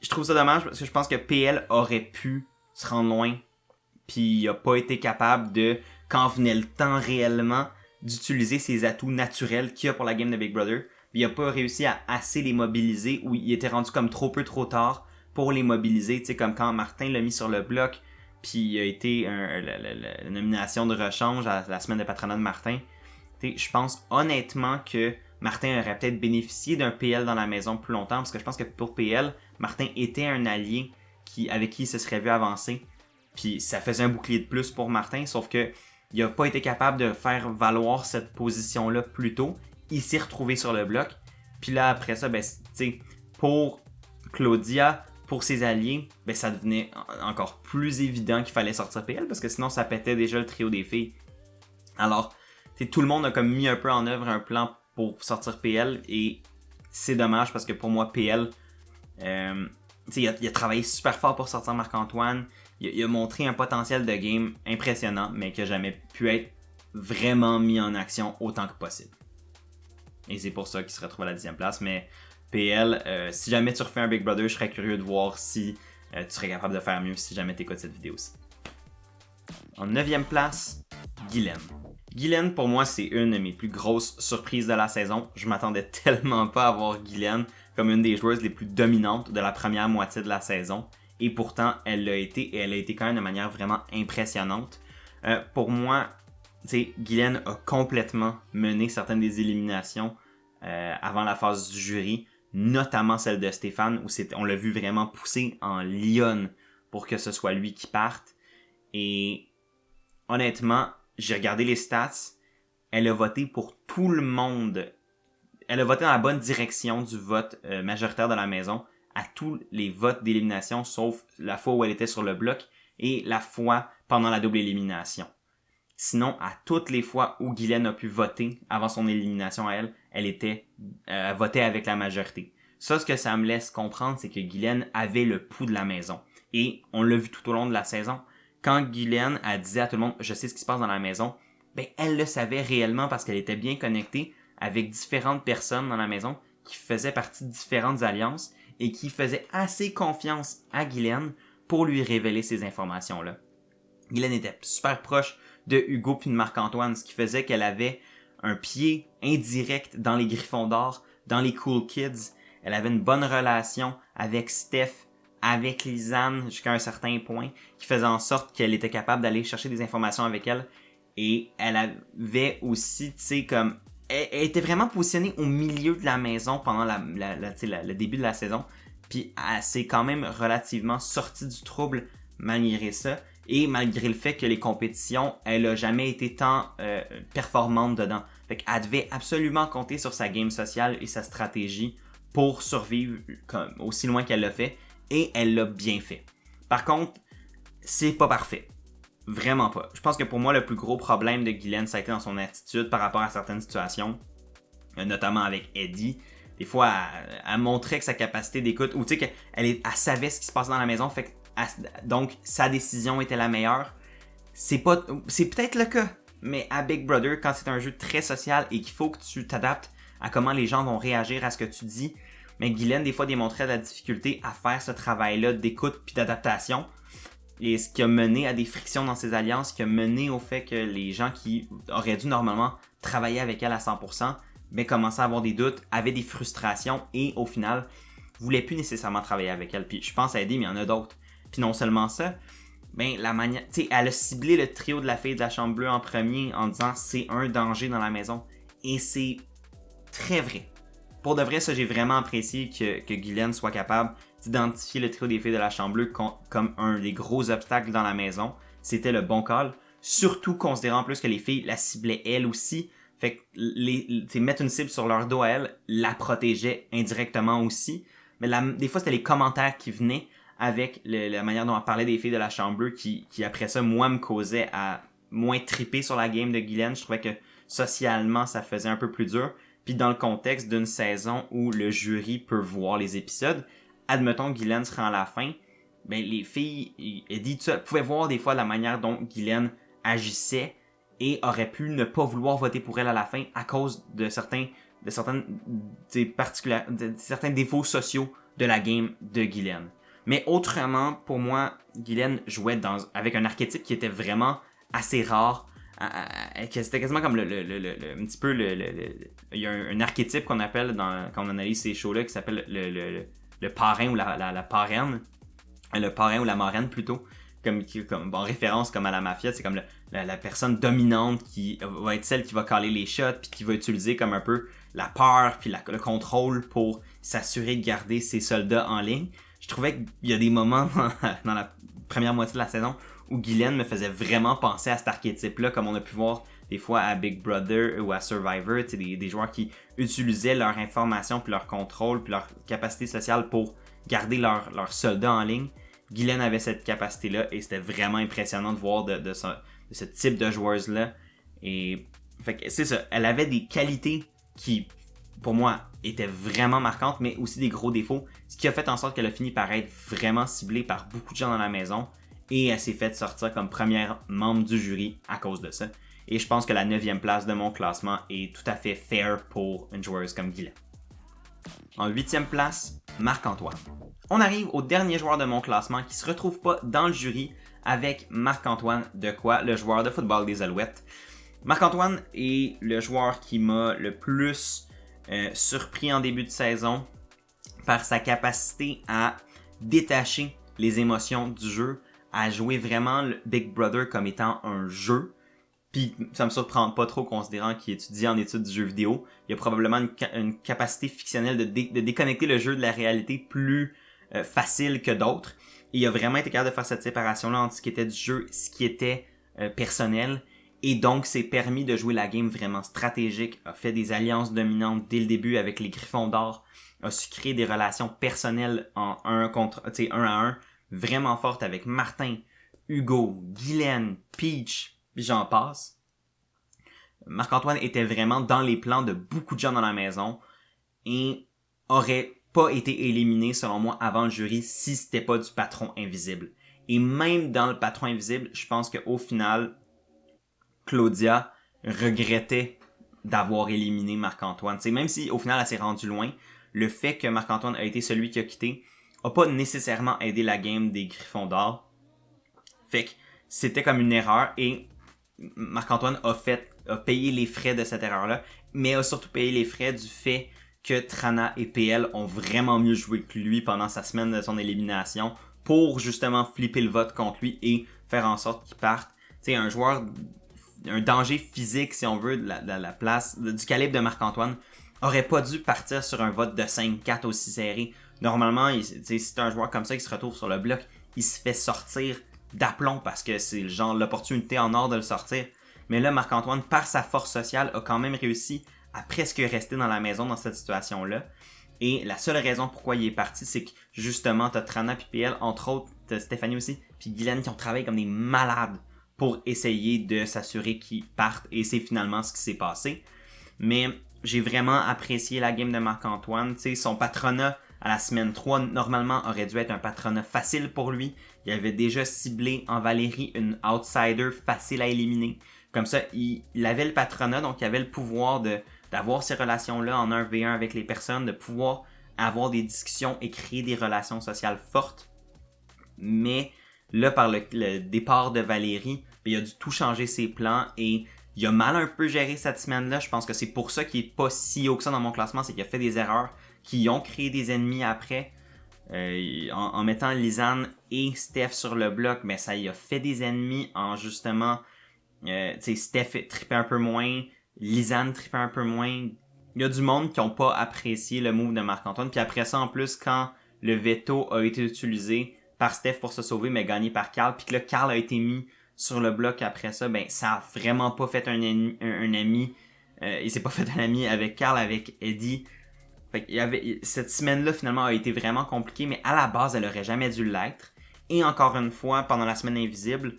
je trouve ça dommage parce que je pense que PL aurait pu se rendre loin. Puis il n'a pas été capable de, quand venait le temps réellement, d'utiliser ses atouts naturels qu'il a pour la game de Big Brother. Puis il n'a pas réussi à assez les mobiliser ou il était rendu comme trop peu trop tard pour les mobiliser. Tu sais, comme quand Martin l'a mis sur le bloc. Puis il a été la nomination de rechange à la semaine de patronat de Martin. Tu sais, je pense honnêtement que Martin aurait peut-être bénéficié d'un PL dans la maison plus longtemps, parce que je pense que pour PL, Martin était un allié avec qui il se serait vu avancer. Puis ça faisait un bouclier de plus pour Martin, sauf que il n'a pas été capable de faire valoir cette position-là plus tôt. Il s'est retrouvé sur le bloc. Puis là, après ça, ben, pour Claudia, pour ses alliés, ben, ça devenait encore plus évident qu'il fallait sortir PL, parce que sinon ça pétait déjà le trio des filles. Alors, tout le monde a comme mis un peu en œuvre un plan pour sortir PL, et c'est dommage parce que pour moi PL il a travaillé super fort pour sortir Marc-Antoine, il a montré un potentiel de game impressionnant, mais qui n'a jamais pu être vraiment mis en action autant que possible, et c'est pour ça qu'il se retrouve à la 10e place. Mais PL, si jamais tu refais un Big Brother, je serais curieux de voir si tu serais capable de faire mieux si jamais tu écoutes cette vidéo aussi. En 9e place, Guylaine. Guylaine, pour moi, c'est une de mes plus grosses surprises de la saison. Je m'attendais tellement pas à voir Guylaine comme une des joueuses les plus dominantes de la première moitié de la saison. Et pourtant, elle l'a été, et elle a été quand même de manière vraiment impressionnante. Pour moi, Guylaine a complètement mené certaines des éliminations avant la phase du jury, notamment celle de Stéphane, où on l'a vu vraiment pousser en lionne pour que ce soit lui qui parte. Et honnêtement, j'ai regardé les stats, elle a voté pour tout le monde. Elle a voté dans la bonne direction du vote majoritaire de la maison à tous les votes d'élimination, sauf la fois où elle était sur le bloc et la fois pendant la double élimination. Sinon, à toutes les fois où Guylaine a pu voter avant son élimination à elle était votée avec la majorité. Ça, ce que ça me laisse comprendre, c'est que Guylaine avait le pouls de la maison. Et on l'a vu tout au long de la saison. Quand Guylaine a dit à tout le monde « Je sais ce qui se passe dans la maison », ben elle le savait réellement parce qu'elle était bien connectée avec différentes personnes dans la maison qui faisaient partie de différentes alliances et qui faisaient assez confiance à Guylaine pour lui révéler ces informations-là. Guylaine était super proche de Hugo puis de Marc-Antoine, ce qui faisait qu'elle avait un pied indirect dans les Griffons d'Or, dans les Cool Kids. Elle avait une bonne relation avec Steph, avec Lisanne jusqu'à un certain point, qui faisait en sorte qu'elle était capable d'aller chercher des informations avec elle. Et elle avait aussi, tu sais, comme... Elle était vraiment positionnée au milieu de la maison pendant le début de la saison. Puis elle s'est quand même relativement sortie du trouble malgré ça. Et malgré le fait que les compétitions, elle a jamais été tant performante dedans. Fait qu'elle devait absolument compter sur sa game sociale et sa stratégie pour survivre aussi loin qu'elle l'a fait. Et elle l'a bien fait. Par contre, c'est pas parfait. Vraiment pas. Je pense que pour moi, le plus gros problème de Guylaine, ça a été dans son attitude par rapport à certaines situations, notamment avec Eddie. Des fois, elle montrait que sa capacité d'écoute, ou tu sais qu'elle savait ce qui se passait dans la maison, fait que donc sa décision était la meilleure. C'est peut-être le cas, mais à Big Brother, quand c'est un jeu très social et qu'il faut que tu t'adaptes à comment les gens vont réagir à ce que tu dis, mais Guylaine, des fois, démontrait de la difficulté à faire ce travail-là d'écoute puis d'adaptation. Et ce qui a mené à des frictions dans ses alliances, ce qui a mené au fait que les gens qui auraient dû normalement travailler avec elle à 100%, mais commençaient à avoir des doutes, avaient des frustrations et au final, voulaient plus nécessairement travailler avec elle. Puis je pense à Eddie, mais il y en a d'autres. Puis non seulement ça, ben la manière, tu sais, elle a ciblé le trio de la fille de la Chambre Bleue en premier en disant c'est un danger dans la maison. Et c'est très vrai. pour de vrai, ça, j'ai vraiment apprécié que Guylaine soit capable d'identifier le trio des filles de la Chambre Bleue comme un des gros obstacles dans la maison. C'était le bon call. Surtout considérant en plus que les filles la ciblaient elle aussi. Fait que mettre une cible sur leur dos à elle la protégeait indirectement aussi. Mais des fois, c'était les commentaires qui venaient avec la manière dont on parlait des filles de la Chambre Bleue qui après ça, moi, me causait à moins triper sur la game de Guylaine. Je trouvais que socialement, ça faisait un peu plus dur. Puis dans le contexte d'une saison où le jury peut voir les épisodes, admettons que Guylaine se rend à la fin, ben les filles, Eddie, pouvaient voir des fois la manière dont Guylaine agissait et aurait pu ne pas vouloir voter pour elle à la fin à cause de certains défauts sociaux de la game de Guylaine. Mais autrement, pour moi, Guylaine jouait avec un archétype qui était vraiment assez rare. C'était quasiment comme un petit peu il y a un archétype qu'on appelle quand on analyse ces shows-là qui s'appelle le parrain ou la parraine. Le parrain ou la marraine plutôt. Comme en référence comme à la mafia, c'est comme la personne dominante qui va être celle qui va caler les shots puis qui va utiliser comme un peu la peur puis le contrôle pour s'assurer de garder ses soldats en ligne. Je trouvais qu'il y a des moments dans la première moitié de la saison où Guylaine me faisait vraiment penser à cet archétype-là, comme on a pu voir des fois à Big Brother ou à Survivor, des joueurs qui utilisaient leur information puis leur contrôle puis leur capacité sociale pour garder leurs soldats en ligne. Guylaine avait cette capacité-là et c'était vraiment impressionnant de voir de ce type de joueuse-là. Et fait que c'est ça, elle avait des qualités qui, pour moi, étaient vraiment marquantes, mais aussi des gros défauts, ce qui a fait en sorte qu'elle a fini par être vraiment ciblée par beaucoup de gens dans la maison et elle s'est faite sortir comme première membre du jury à cause de ça. Et je pense que la 9e place de mon classement est tout à fait fair pour une joueuse comme Guylaine. En 8e place, Marc-Antoine. On arrive au dernier joueur de mon classement qui se retrouve pas dans le jury avec Marc-Antoine Dequoy, le joueur de football des Alouettes. Marc-Antoine est le joueur qui m'a le plus surpris en début de saison par sa capacité à détacher les émotions du jeu, à jouer vraiment le Big Brother comme étant un jeu. Puis ça me surprend pas trop considérant qu'il étudie en études du jeu vidéo. Il y a probablement une capacité fictionnelle de déconnecter le jeu de la réalité plus facile que d'autres. Et il a vraiment été capable de faire cette séparation-là entre ce qui était du jeu et ce qui était personnel. Et donc, c'est permis de jouer la game vraiment stratégique, a fait des alliances dominantes dès le début avec les Griffons d'Or, a su créer des relations personnelles en un à un, vraiment fortes avec Martin, Hugo, Guylaine, Peach, puis j'en passe. Marc-Antoine était vraiment dans les plans de beaucoup de gens dans la maison et aurait pas été éliminé, selon moi, avant le jury si c'était pas du patron invisible. Et même dans le patron invisible, je pense qu'au final, Claudia regrettait d'avoir éliminé Marc-Antoine. T'sais, même si au final elle s'est rendue loin, le fait que Marc-Antoine a été celui qui a quitté a pas nécessairement aidé la game des Griffons d'Or. Fait que c'était comme une erreur et Marc-Antoine a payé les frais de cette erreur-là, mais a surtout payé les frais du fait que Trana et PL ont vraiment mieux joué que lui pendant sa semaine de son élimination pour justement flipper le vote contre lui et faire en sorte qu'il parte. Tu sais, un joueur, un danger physique, si on veut, de la place, du calibre de Marc-Antoine, aurait pas dû partir sur un vote de 5-4 aussi serré. Normalement, si c'est un joueur comme ça qui se retrouve sur le bloc, il se fait sortir d'aplomb parce que c'est le genre l'opportunité en or de le sortir. Mais là, Marc-Antoine, par sa force sociale, a quand même réussi à presque rester dans la maison dans cette situation-là. Et la seule raison pourquoi il est parti, c'est que justement, t'as Trana puis PL, entre autres, t'as Stéphanie aussi, puis Guylaine qui ont travaillé comme des malades pour essayer de s'assurer qu'ils partent. Et c'est finalement ce qui s'est passé. Mais j'ai vraiment apprécié la game de Marc-Antoine. Tu sais, son patronat à la semaine 3, normalement, aurait dû être un patronat facile pour lui. Il avait déjà ciblé en Valérie une outsider facile à éliminer. Comme ça, il avait le patronat, donc il avait le pouvoir d'avoir ces relations-là en 1v1 avec les personnes, de pouvoir avoir des discussions et créer des relations sociales fortes. Mais là, par le départ de Valérie, il a dû tout changer ses plans et il a mal un peu géré cette semaine-là. Je pense que c'est pour ça qu'il est pas si haut que ça dans mon classement, c'est qu'il a fait des erreurs qui ont créé des ennemis après. En mettant Lisanne et Steph sur le bloc, mais ça y a fait des ennemis en justement... Steph trippait un peu moins, Lisanne trippait un peu moins, il y a du monde qui n'ont pas apprécié le move de Marc-Antoine. Puis après ça, en plus, quand le veto a été utilisé par Steph pour se sauver, mais gagné par Karl, puis que là, Karl a été mis sur le bloc après ça, ben ça a vraiment pas fait un ami. Il s'est pas fait un ami avec Karl, avec Eddie. Fait qu'il y avait, cette semaine-là, finalement, a été vraiment compliquée, mais à la base, elle aurait jamais dû l'être. Et encore une fois, pendant la semaine invisible,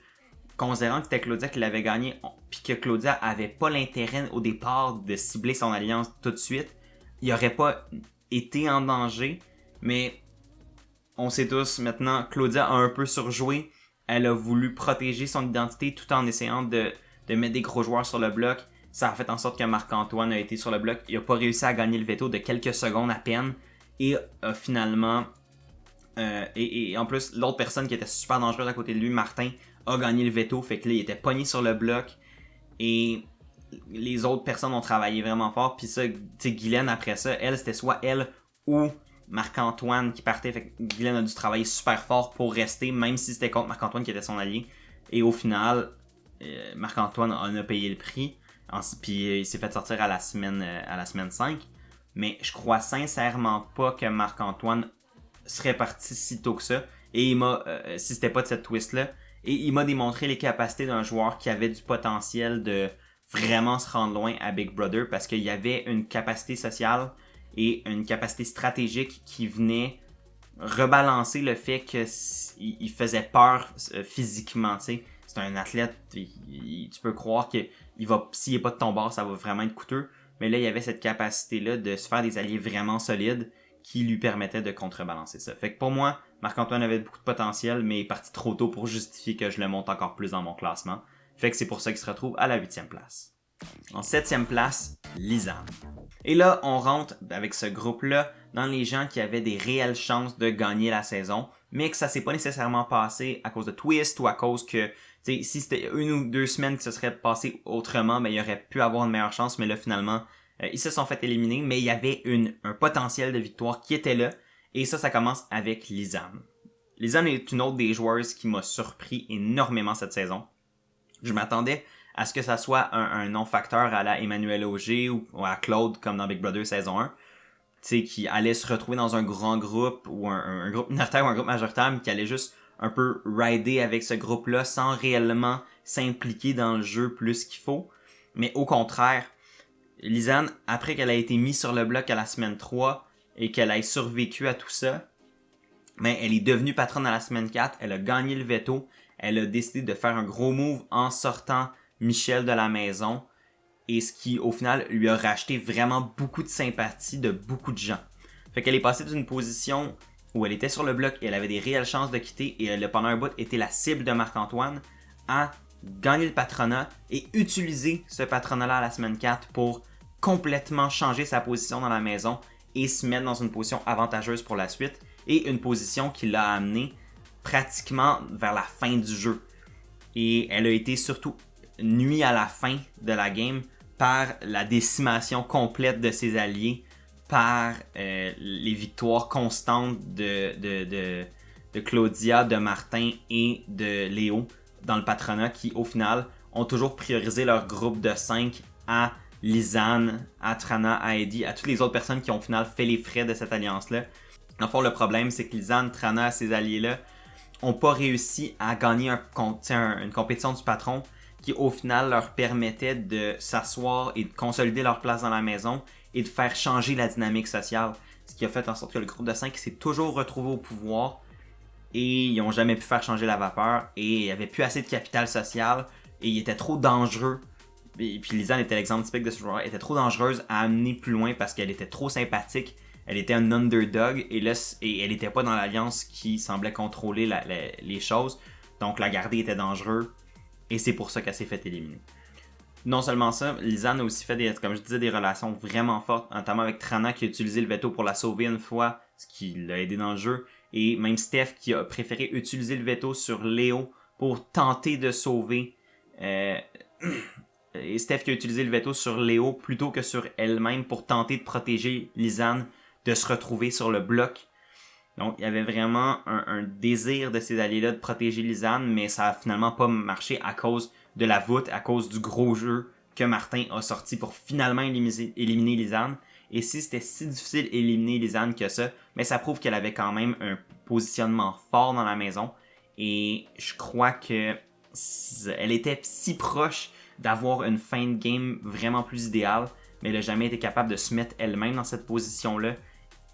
considérant que c'était Claudia qui l'avait gagné, puis que Claudia avait pas l'intérêt au départ de cibler son alliance tout de suite, il aurait pas été en danger, mais on sait tous maintenant, Claudia a un peu surjoué. Elle a voulu protéger son identité tout en essayant de mettre des gros joueurs sur le bloc. Ça a fait en sorte que Marc-Antoine a été sur le bloc. Il n'a pas réussi à gagner le veto de quelques secondes à peine. Et a finalement... et en plus, l'autre personne qui était super dangereuse à côté de lui, Martin, a gagné le veto. Fait que là, il était pogné sur le bloc. Et les autres personnes ont travaillé vraiment fort. Puis ça, tu sais, Guylaine, après ça, elle, c'était soit elle ou Marc-Antoine qui partait. Fait que Guylaine a dû travailler super fort pour rester, même si c'était contre Marc-Antoine qui était son allié. Et au final, Marc-Antoine en a payé le prix. Puis il s'est fait sortir à la semaine 5. Mais je crois sincèrement pas que Marc-Antoine serait parti si tôt que ça. Et il m'a, si c'était pas de cette twist-là, et il m'a démontré les capacités d'un joueur qui avait du potentiel de vraiment se rendre loin à Big Brother, parce qu'il y avait une capacité sociale et une capacité stratégique qui venait rebalancer le fait qu'il faisait peur physiquement, tu sais. C'est un athlète, tu peux croire que s'il n'est pas de ton bord, ça va vraiment être coûteux. Mais là, il y avait cette capacité-là de se faire des alliés vraiment solides qui lui permettaient de contrebalancer ça. Fait que pour moi, Marc-Antoine avait beaucoup de potentiel, mais est parti trop tôt pour justifier que je le monte encore plus dans mon classement. Fait que c'est pour ça qu'il se retrouve à la 8e place. En 7e place, Lisanne. Et là, on rentre avec ce groupe-là dans les gens qui avaient des réelles chances de gagner la saison, mais que ça s'est pas nécessairement passé à cause de twist ou à cause que, si c'était 1 ou 2 semaines qui se seraient passées autrement, ben, il aurait pu avoir une meilleure chance, mais là, finalement, ils se sont fait éliminer, mais il y avait un potentiel de victoire qui était là, et ça commence avec Lisanne. Lisanne est une autre des joueuses qui m'a surpris énormément cette saison. Je m'attendais à ce que ça soit un non-facteur à la Emmanuel Auger ou à Claude comme dans Big Brother saison 1. Tu sais, qui allait se retrouver dans un grand groupe ou un groupe minoritaire ou un groupe majoritaire, mais qui allait juste un peu rider avec ce groupe-là sans réellement s'impliquer dans le jeu plus qu'il faut. Mais au contraire, Lisanne, après qu'elle a été mise sur le bloc à la semaine 3 et qu'elle ait survécu à tout ça, mais elle est devenue patronne à la semaine 4, elle a gagné le veto, elle a décidé de faire un gros move en sortant Michel de la maison, et ce qui au final lui a racheté vraiment beaucoup de sympathie de beaucoup de gens. Fait qu'elle est passée d'une position où elle était sur le bloc et elle avait des réelles chances de quitter et elle a pendant un bout été la cible de Marc-Antoine à gagner le patronat et utiliser ce patronat-là à la semaine 4 pour complètement changer sa position dans la maison et se mettre dans une position avantageuse pour la suite et une position qui l'a amenée pratiquement vers la fin du jeu. Et elle a été surtout nuit à la fin de la game par la décimation complète de ses alliés, par les victoires constantes de Claudia, de Martin et de Léo dans le patronat qui, au final, ont toujours priorisé leur groupe de 5 à Lisanne, à Trana, à Eddie, à toutes les autres personnes qui ont au final fait les frais de cette alliance-là. En fait, le problème, c'est que Lisanne, Trana, ces alliés-là, ont pas réussi à gagner une compétition du patron qui au final leur permettait de s'asseoir et de consolider leur place dans la maison et de faire changer la dynamique sociale. Ce qui a fait en sorte que le groupe de 5 s'est toujours retrouvé au pouvoir et ils n'ont jamais pu faire changer la vapeur et il n'y avait plus assez de capital social et il était trop dangereux. Et puis Lisanne était l'exemple typique de ce joueur, elle était trop dangereuse à amener plus loin parce qu'elle était trop sympathique. Elle était un underdog et elle n'était pas dans l'alliance qui semblait contrôler les choses. Donc la garder était dangereux et c'est pour ça qu'elle s'est fait éliminer. Non seulement ça, Lisanne a aussi fait comme je disais, des relations vraiment fortes, notamment avec Trana qui a utilisé le veto pour la sauver une fois, ce qui l'a aidé dans le jeu. Et même Steph qui a préféré utiliser le veto sur Léo pour tenter de sauver. Et Steph qui a utilisé le veto sur Léo plutôt que sur elle-même pour tenter de protéger Lisanne de se retrouver sur le bloc. Donc, il y avait vraiment un désir de ces alliés-là de protéger Lisanne, mais ça a finalement pas marché à cause de la voûte, à cause du gros jeu que Martin a sorti pour finalement éliminer Lisanne. Et si c'était si difficile d'éliminer Lisanne que ça, mais ça prouve qu'elle avait quand même un positionnement fort dans la maison. Et je crois que elle était si proche d'avoir une fin de game vraiment plus idéale, mais elle n'a jamais été capable de se mettre elle-même dans cette position-là.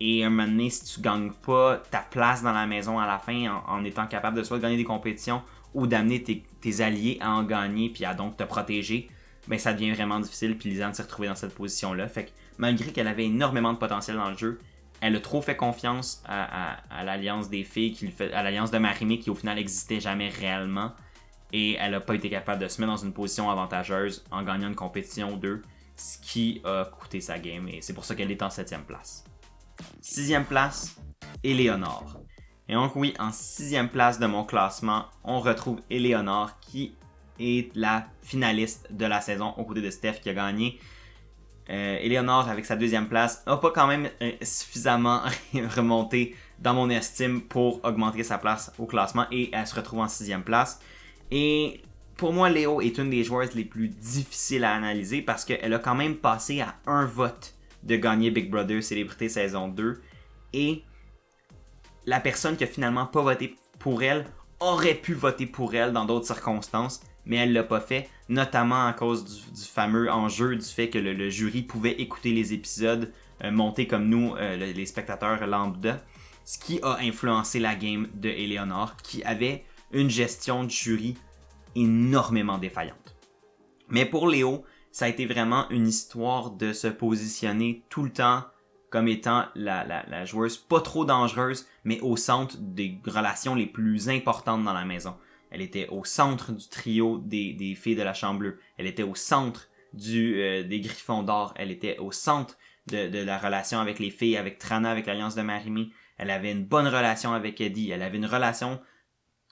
Et un moment donné, si tu gagnes pas ta place dans la maison à la fin en étant capable de soit gagner des compétitions ou d'amener tes alliés à en gagner puis à donc te protéger, ben ça devient vraiment difficile. Puis Lisanne s'est retrouvée dans cette position-là. Fait que malgré qu'elle avait énormément de potentiel dans le jeu, elle a trop fait confiance à l'alliance des filles, à l'alliance de Marimé qui au final n'existait jamais réellement. Et elle n'a pas été capable de se mettre dans une position avantageuse en gagnant une compétition ou deux, ce qui a coûté sa game. Et c'est pour ça qu'elle est en 7e place. 6e place, Éléonore. Et donc oui, en 6e place de mon classement, on retrouve Éléonore qui est la finaliste de la saison aux côtés de Steph qui a gagné. Éléonore avec sa 2e place n'a pas quand même suffisamment remonté dans mon estime pour augmenter sa place au classement et elle se retrouve en 6e place. Et pour moi, Léo est une des joueuses les plus difficiles à analyser parce qu'elle a quand même passé à un vote de gagner Big Brother Célébrité saison 2 et la personne qui a finalement pas voté pour elle aurait pu voter pour elle dans d'autres circonstances, mais elle l'a pas fait, notamment à cause du fameux enjeu du fait que le jury pouvait écouter les épisodes montés comme nous, les spectateurs lambda, ce qui a influencé la game de Éléonore, qui avait une gestion de jury énormément défaillante. Mais pour Léo, ça a été vraiment une histoire de se positionner tout le temps comme étant la joueuse pas trop dangereuse, mais au centre des relations les plus importantes dans la maison. Elle était au centre du trio des filles de la Chambre bleue. Elle était au centre des Griffons d'or. Elle était au centre de la relation avec les filles, avec Trana, avec l'Alliance de Marimé. Elle avait une bonne relation avec Eddie. Elle avait une relation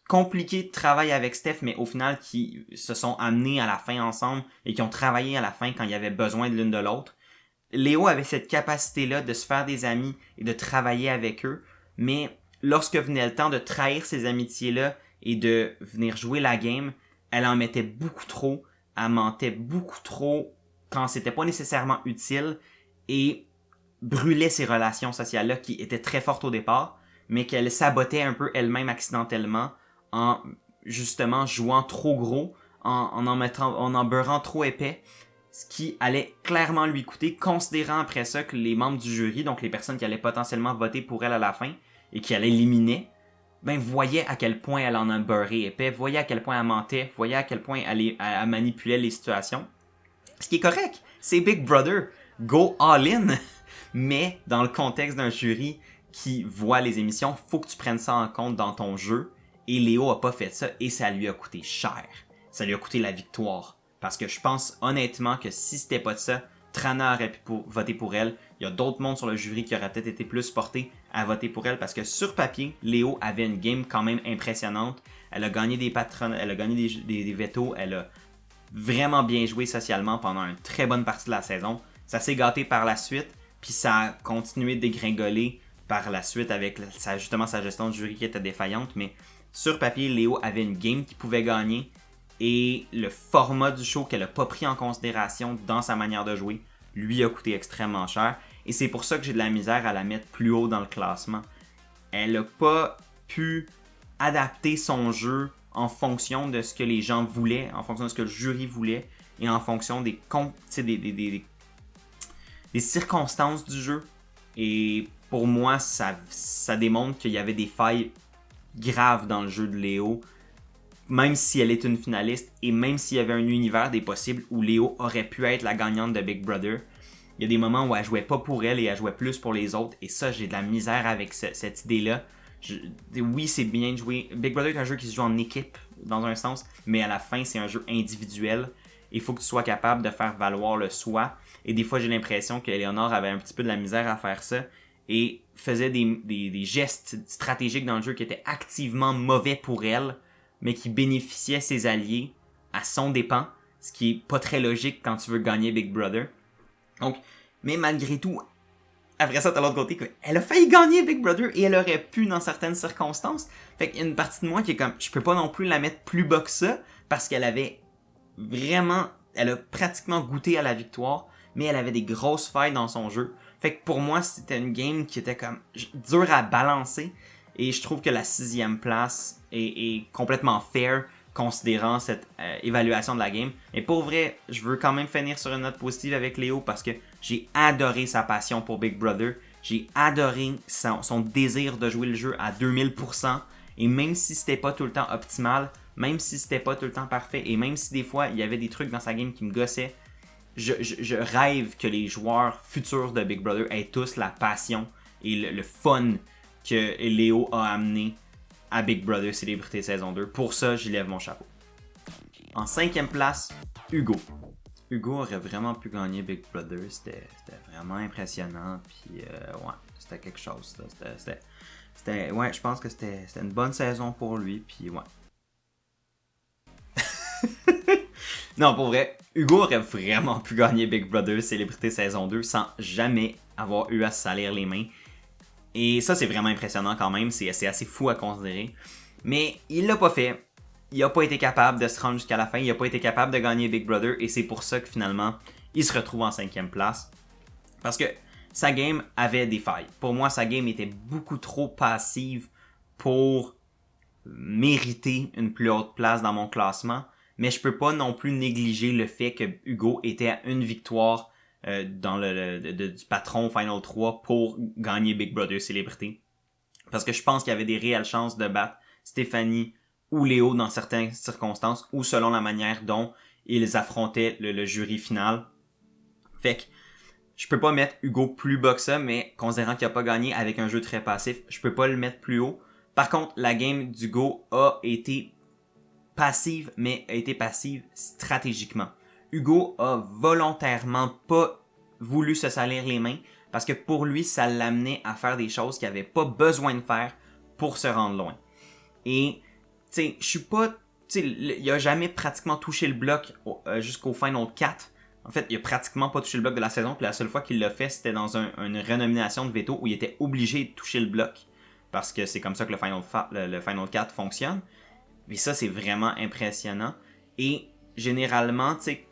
compliquée de travail avec Steph, mais au final qui se sont amenés à la fin ensemble et qui ont travaillé à la fin quand il y avait besoin de l'une de l'autre. Léo avait cette capacité-là de se faire des amis et de travailler avec eux, mais lorsque venait le temps de trahir ces amitiés-là et de venir jouer la game, elle en mettait beaucoup trop, elle mentait beaucoup trop quand c'était pas nécessairement utile et brûlait ces relations sociales-là qui étaient très fortes au départ, mais qu'elle sabotait un peu elle-même accidentellement en justement jouant trop gros, en en beurrant trop épais, ce qui allait clairement lui coûter, considérant après ça que les membres du jury, donc les personnes qui allaient potentiellement voter pour elle à la fin et qui allaient l'éliminer, ben voyaient à quel point elle en a beurré épais, voyaient à quel point elle mentait, voyaient à quel point elle manipulait les situations. Ce qui est correct, c'est Big Brother, go all in, mais dans le contexte d'un jury qui voit les émissions, faut que tu prennes ça en compte dans ton jeu. Et Léo a pas fait ça et ça lui a coûté cher. Ça lui a coûté la victoire. Parce que je pense honnêtement que si c'était pas de ça, Trana aurait pu voter pour elle. Il y a d'autres mondes sur le jury qui auraient peut-être été plus portés à voter pour elle parce que sur papier, Léo avait une game quand même impressionnante. Elle a gagné des patrons, elle a gagné des veto, elle a vraiment bien joué socialement pendant une très bonne partie de la saison. Ça s'est gâté par la suite, puis ça a continué de dégringoler par la suite avec justement sa gestion de jury qui était défaillante, mais sur papier, Léo avait une game qu'il pouvait gagner et le format du show qu'elle n'a pas pris en considération dans sa manière de jouer lui a coûté extrêmement cher et c'est pour ça que j'ai de la misère à la mettre plus haut dans le classement. Elle n'a pas pu adapter son jeu en fonction de ce que les gens voulaient, en fonction de ce que le jury voulait et en fonction des circonstances du jeu. Et pour moi, ça démontre qu'il y avait des failles graves dans le jeu de Léo, même si elle est une finaliste et même s'il y avait un univers des possibles où Léo aurait pu être la gagnante de Big Brother. Il y a des moments où elle jouait pas pour elle et elle jouait plus pour les autres et ça, j'ai de la misère avec cette idée-là. Oui, c'est bien de jouer. Big Brother est un jeu qui se joue en équipe dans un sens, mais à la fin, c'est un jeu individuel. Il faut que tu sois capable de faire valoir le soi. Et des fois, j'ai l'impression qu'Éléonore avait un petit peu de la misère à faire ça et faisait des gestes stratégiques dans le jeu qui étaient activement mauvais pour elle, mais qui bénéficiaient ses alliés à son dépens, ce qui est pas très logique quand tu veux gagner Big Brother. Donc, mais malgré tout, après ça, t'as l'autre côté, elle a failli gagner Big Brother et elle aurait pu dans certaines circonstances. Fait qu'il y a une partie de moi qui est comme, je peux pas non plus la mettre plus bas que ça, parce qu'elle avait vraiment elle a pratiquement goûté à la victoire, mais elle avait des grosses failles dans son jeu. Fait que pour moi, c'était une game qui était comme dure à balancer. Et je trouve que la 6e place est complètement fair, considérant cette évaluation de la game. Mais pour vrai, je veux quand même finir sur une note positive avec Léo parce que j'ai adoré sa passion pour Big Brother. J'ai adoré son désir de jouer le jeu à 2000%. Et même si c'était pas tout le temps optimal, même si c'était pas tout le temps parfait, et même si des fois il y avait des trucs dans sa game qui me gossaient, je rêve que les joueurs futurs de Big Brother aient tous la passion et le fun que Léo a amené à Big Brother Célébrité saison 2. Pour ça, j'y lève mon chapeau. En 5e place, Hugo. Hugo aurait vraiment pu gagner Big Brother. C'était vraiment impressionnant. Puis, ouais, c'était quelque chose. Ouais, je pense que c'était une bonne saison pour lui. Puis, ouais. Non, pour vrai, Hugo aurait vraiment pu gagner Big Brother Célébrité saison 2 sans jamais avoir eu à se salir les mains. Et ça, c'est vraiment impressionnant quand même. C'est assez fou à considérer. Mais il l'a pas fait. Il a pas été capable de se rendre jusqu'à la fin. Il a pas été capable de gagner Big Brother. Et c'est pour ça que finalement, il se retrouve en 5e place. Parce que sa game avait des failles. Pour moi, sa game était beaucoup trop passive pour mériter une plus haute place dans mon classement. Mais je peux pas non plus négliger le fait que Hugo était à une victoire dans du patron Final 3 pour gagner Big Brother Célébrité. Parce que je pense qu'il y avait des réelles chances de battre Stéphanie ou Léo dans certaines circonstances ou selon la manière dont ils affrontaient le jury final. Fait que je peux pas mettre Hugo plus bas que ça, mais considérant qu'il a pas gagné avec un jeu très passif, je peux pas le mettre plus haut. Par contre, la game d'Hugo a été passive, mais a été passive stratégiquement. Hugo a volontairement pas voulu se salir les mains parce que pour lui, ça l'amenait à faire des choses qu'il avait pas besoin de faire pour se rendre loin. Et, tu sais, je suis pas... Tu sais, il a jamais pratiquement touché le bloc jusqu'au Final 4. En fait, il a pratiquement pas touché le bloc de la saison, puis la seule fois qu'il l'a fait, c'était dans une renomination de veto où il était obligé de toucher le bloc. Parce que c'est comme ça que le Final 4 fonctionne. Mais ça, c'est vraiment impressionnant. Et généralement, tu sais,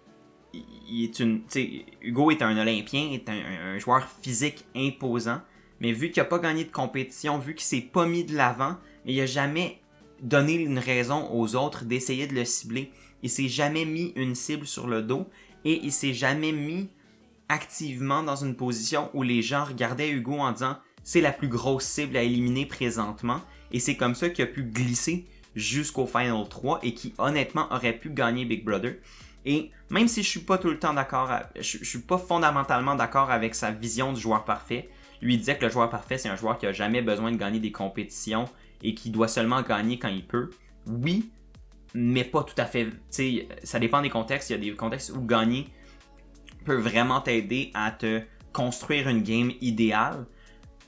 Hugo est un Olympien, est un joueur physique imposant. Mais vu qu'il n'a pas gagné de compétition, vu qu'il s'est pas mis de l'avant, il n'a jamais donné une raison aux autres d'essayer de le cibler. Il s'est jamais mis une cible sur le dos et il s'est jamais mis activement dans une position où les gens regardaient Hugo en disant « c'est la plus grosse cible à éliminer présentement ». Et c'est comme ça qu'il a pu glisser jusqu'au Final 3 et qui honnêtement aurait pu gagner Big Brother. Et même si je suis pas tout le temps d'accord, je suis pas fondamentalement d'accord avec sa vision du joueur parfait. Lui, il disait que le joueur parfait, c'est un joueur qui a jamais besoin de gagner des compétitions et qui doit seulement gagner quand il peut. Oui, mais pas tout à fait. Tu sais, ça dépend des contextes. Il y a des contextes où gagner peut vraiment t'aider à te construire une game idéale.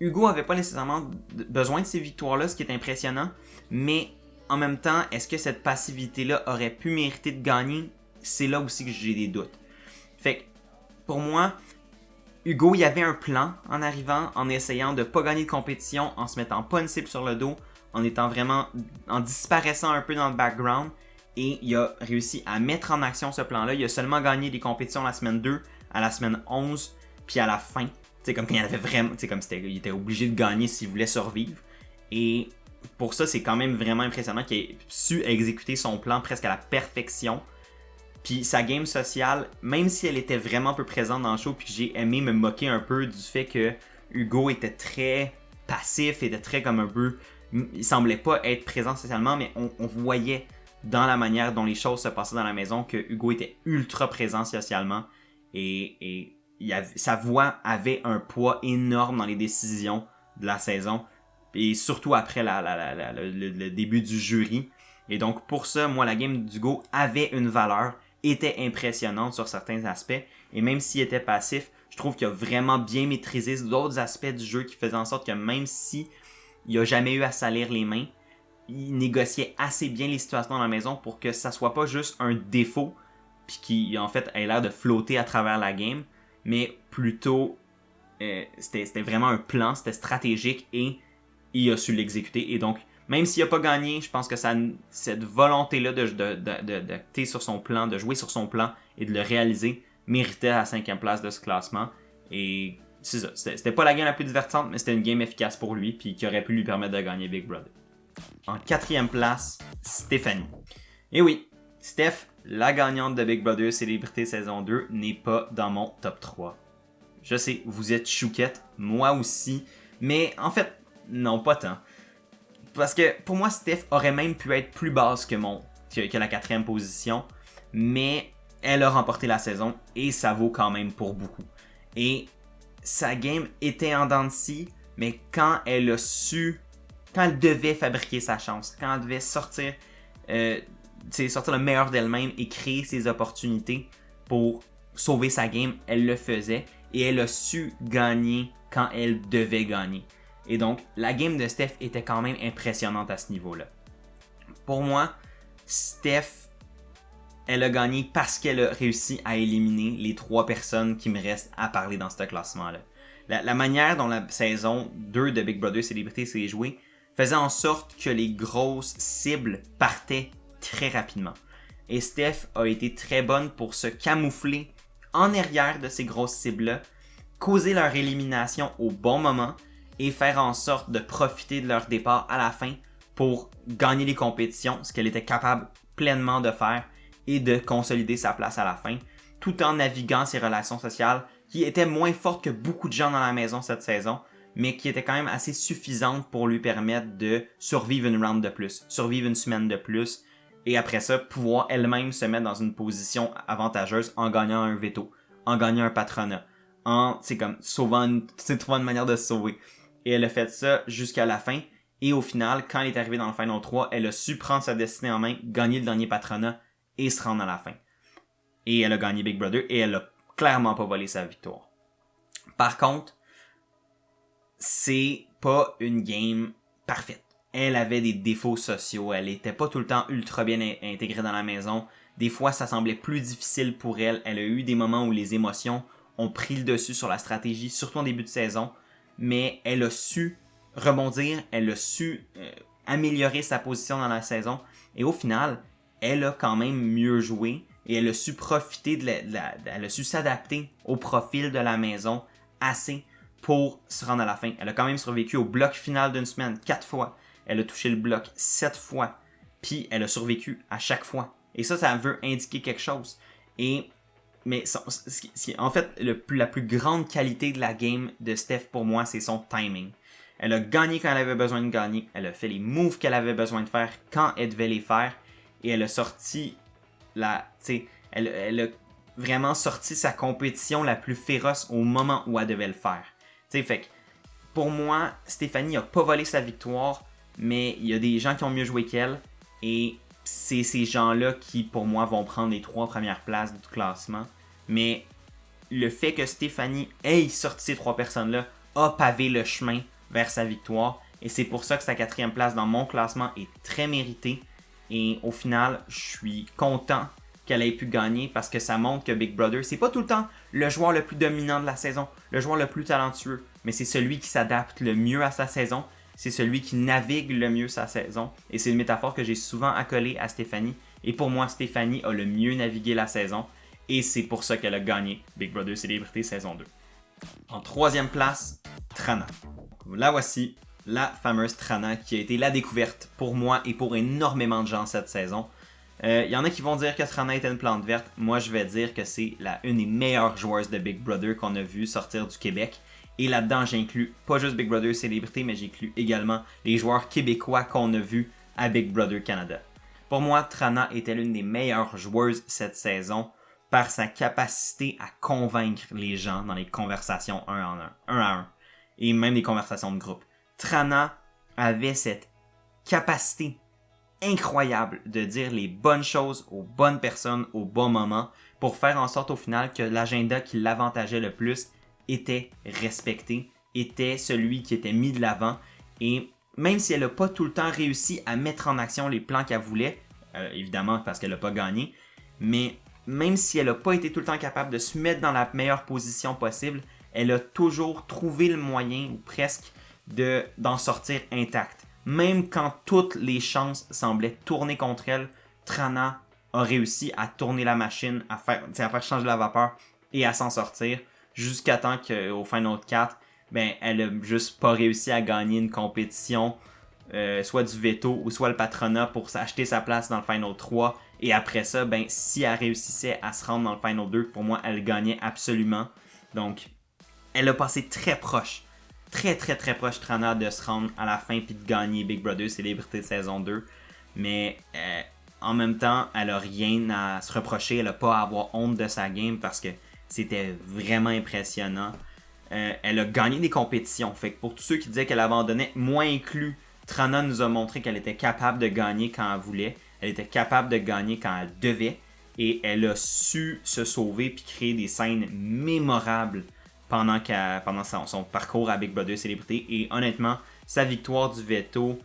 Hugo avait pas nécessairement besoin de ces victoires-là, ce qui est impressionnant, mais en même temps, est-ce que cette passivité-là aurait pu mériter de gagner? C'est là aussi que j'ai des doutes. Fait que, pour moi, Hugo, il y avait un plan en arrivant, en essayant de pas gagner de compétition, en se mettant pas une cible sur le dos, en étant vraiment, en disparaissant un peu dans le background, et il a réussi à mettre en action ce plan-là. Il a seulement gagné des compétitions la semaine 2, à la semaine 11, puis à la fin. C'est comme quand il avait vraiment, c'est comme il était obligé de gagner s'il voulait survivre. Et pour ça, c'est quand même vraiment impressionnant qu'il ait su exécuter son plan presque à la perfection. Puis sa game sociale, même si elle était vraiment peu présente dans le show, puis j'ai aimé me moquer un peu du fait que Hugo était très passif, était très comme un peu... Il semblait pas être présent socialement, mais on voyait dans la manière dont les choses se passaient dans la maison que Hugo était ultra présent socialement et sa voix avait un poids énorme dans les décisions de la saison et surtout après le début du jury. Et donc pour ça, moi la game d'Hugo avait une valeur, était impressionnante sur certains aspects et même s'il était passif, je trouve qu'il a vraiment bien maîtrisé d'autres aspects du jeu qui faisaient en sorte que même si il a jamais eu à salir les mains, il négociait assez bien les situations dans la maison pour que ça soit pas juste un défaut puis qu'il en fait ait l'air de flotter à travers la game, mais plutôt c'était vraiment un plan, c'était stratégique et il a su l'exécuter et donc Même s'il n'a pas gagné, je pense que cette volonté-là de sur son plan, de jouer sur son plan et de le réaliser, méritait la 5e place de ce classement. Et c'est ça. C'était pas la game la plus divertissante, mais c'était une game efficace pour lui, puis qui aurait pu lui permettre de gagner Big Brother. En 4e place, Stéphanie. Et oui, Steph, la gagnante de Big Brother Célébrité saison 2, n'est pas dans mon top 3. Je sais, vous êtes chouquette, moi aussi, mais en fait, non, pas tant. Parce que pour moi, Steph aurait même pu être plus basse que la 4e position, mais elle a remporté la saison et ça vaut quand même pour beaucoup. Et sa game était en dents de scie, mais quand elle devait fabriquer sa chance, quand elle devait sortir le meilleur d'elle-même et créer ses opportunités pour sauver sa game, elle le faisait et elle a su gagner quand elle devait gagner. Et donc, la game de Steph était quand même impressionnante à ce niveau-là. Pour moi, Steph, elle a gagné parce qu'elle a réussi à éliminer les 3 personnes qui me restent à parler dans ce classement-là. La manière dont la saison 2 de Big Brother Célébrité s'est jouée faisait en sorte que les grosses cibles partaient très rapidement. Et Steph a été très bonne pour se camoufler en arrière de ces grosses cibles-là, causer leur élimination au bon moment et faire en sorte de profiter de leur départ à la fin pour gagner les compétitions, ce qu'elle était capable pleinement de faire et de consolider sa place à la fin, tout en naviguant ses relations sociales qui étaient moins fortes que beaucoup de gens dans la maison cette saison, mais qui étaient quand même assez suffisantes pour lui permettre de survivre une round de plus, survivre une semaine de plus, et après ça, pouvoir elle-même se mettre dans une position avantageuse en gagnant un veto, en gagnant un patronat, en trouvant une manière de se sauver. Et elle a fait ça jusqu'à la fin. Et au final, quand elle est arrivée dans le Final 3, elle a su prendre sa destinée en main, gagner le dernier patronat et se rendre à la fin. Et elle a gagné Big Brother et elle a clairement pas volé sa victoire. Par contre, c'est pas une game parfaite. Elle avait des défauts sociaux, elle était pas tout le temps ultra bien intégrée dans la maison. Des fois, ça semblait plus difficile pour elle. Elle a eu des moments où les émotions ont pris le dessus sur la stratégie, surtout en début de saison. Mais elle a su rebondir, elle a su améliorer sa position dans la saison. Et au final, elle a quand même mieux joué et elle a su profiter elle a su s'adapter au profil de la maison assez pour se rendre à la fin. Elle a quand même survécu au bloc final d'une semaine 4 fois. Elle a touché le bloc 7 fois. Puis elle a survécu à chaque fois. Et ça veut indiquer quelque chose. Mais en fait, la plus grande qualité de la game de Steph pour moi, c'est son timing. Elle a gagné quand elle avait besoin de gagner. Elle a fait les moves qu'elle avait besoin de faire quand elle devait les faire. Et elle a sorti elle a vraiment sorti sa compétition la plus féroce au moment où elle devait le faire. Fait que pour moi, Stéphanie a pas volé sa victoire, mais il y a des gens qui ont mieux joué qu'elle. Et c'est ces gens-là qui, pour moi, vont prendre les 3 premières places du classement. Mais le fait que Stéphanie ait sorti ces 3 personnes-là a pavé le chemin vers sa victoire. Et c'est pour ça que sa 4e place dans mon classement est très méritée. Et au final, je suis content qu'elle ait pu gagner parce que ça montre que Big Brother, c'est pas tout le temps le joueur le plus dominant de la saison, le joueur le plus talentueux, mais c'est celui qui s'adapte le mieux à sa saison, c'est celui qui navigue le mieux sa saison. Et c'est une métaphore que j'ai souvent accolée à Stéphanie. Et pour moi, Stéphanie a le mieux navigué la saison. Et c'est pour ça qu'elle a gagné Big Brother Célébrité saison 2. En 3e place, Trana. La voici, la fameuse Trana qui a été la découverte pour moi et pour énormément de gens cette saison. Y en a qui vont dire que Trana était une plante verte. Moi, je vais dire que c'est une des meilleures joueuses de Big Brother qu'on a vu sortir du Québec. Et là-dedans, j'inclus pas juste Big Brother Célébrité, mais j'inclus également les joueurs québécois qu'on a vus à Big Brother Canada. Pour moi, Trana était l'une des meilleures joueuses cette saison par sa capacité à convaincre les gens dans les conversations un à un, et même les conversations de groupe. Trana avait cette capacité incroyable de dire les bonnes choses aux bonnes personnes au bon moment pour faire en sorte au final que l'agenda qui l'avantageait le plus était respecté, était celui qui était mis de l'avant. Et même si elle n'a pas tout le temps réussi à mettre en action les plans qu'elle voulait, évidemment parce qu'elle n'a pas gagné, mais même si elle n'a pas été tout le temps capable de se mettre dans la meilleure position possible, elle a toujours trouvé le moyen, ou presque, d'en sortir intacte. Même quand toutes les chances semblaient tourner contre elle, Trana a réussi à tourner la machine, à faire changer la vapeur et à s'en sortir jusqu'à temps qu'au Final 4, ben, elle a juste pas réussi à gagner une compétition, soit du veto ou soit le patronat pour s'acheter sa place dans le Final 3. Et après ça, ben, si elle réussissait à se rendre dans le Final 2, pour moi, elle gagnait absolument. Donc, elle a passé très proche, très proche, Trana, de se rendre à la fin puis de gagner Big Brother Célébrité saison 2. Mais en même temps, elle a rien à se reprocher, elle a pas à avoir honte de sa game parce que c'était vraiment impressionnant. Elle a gagné des compétitions. Fait que pour tous ceux qui disaient qu'elle abandonnait, moi inclus, Trana nous a montré qu'elle était capable de gagner quand elle voulait. Elle était capable de gagner quand elle devait. Et elle a su se sauver puis créer des scènes mémorables pendant son parcours à Big Brother Célébrité. Et honnêtement, sa victoire du veto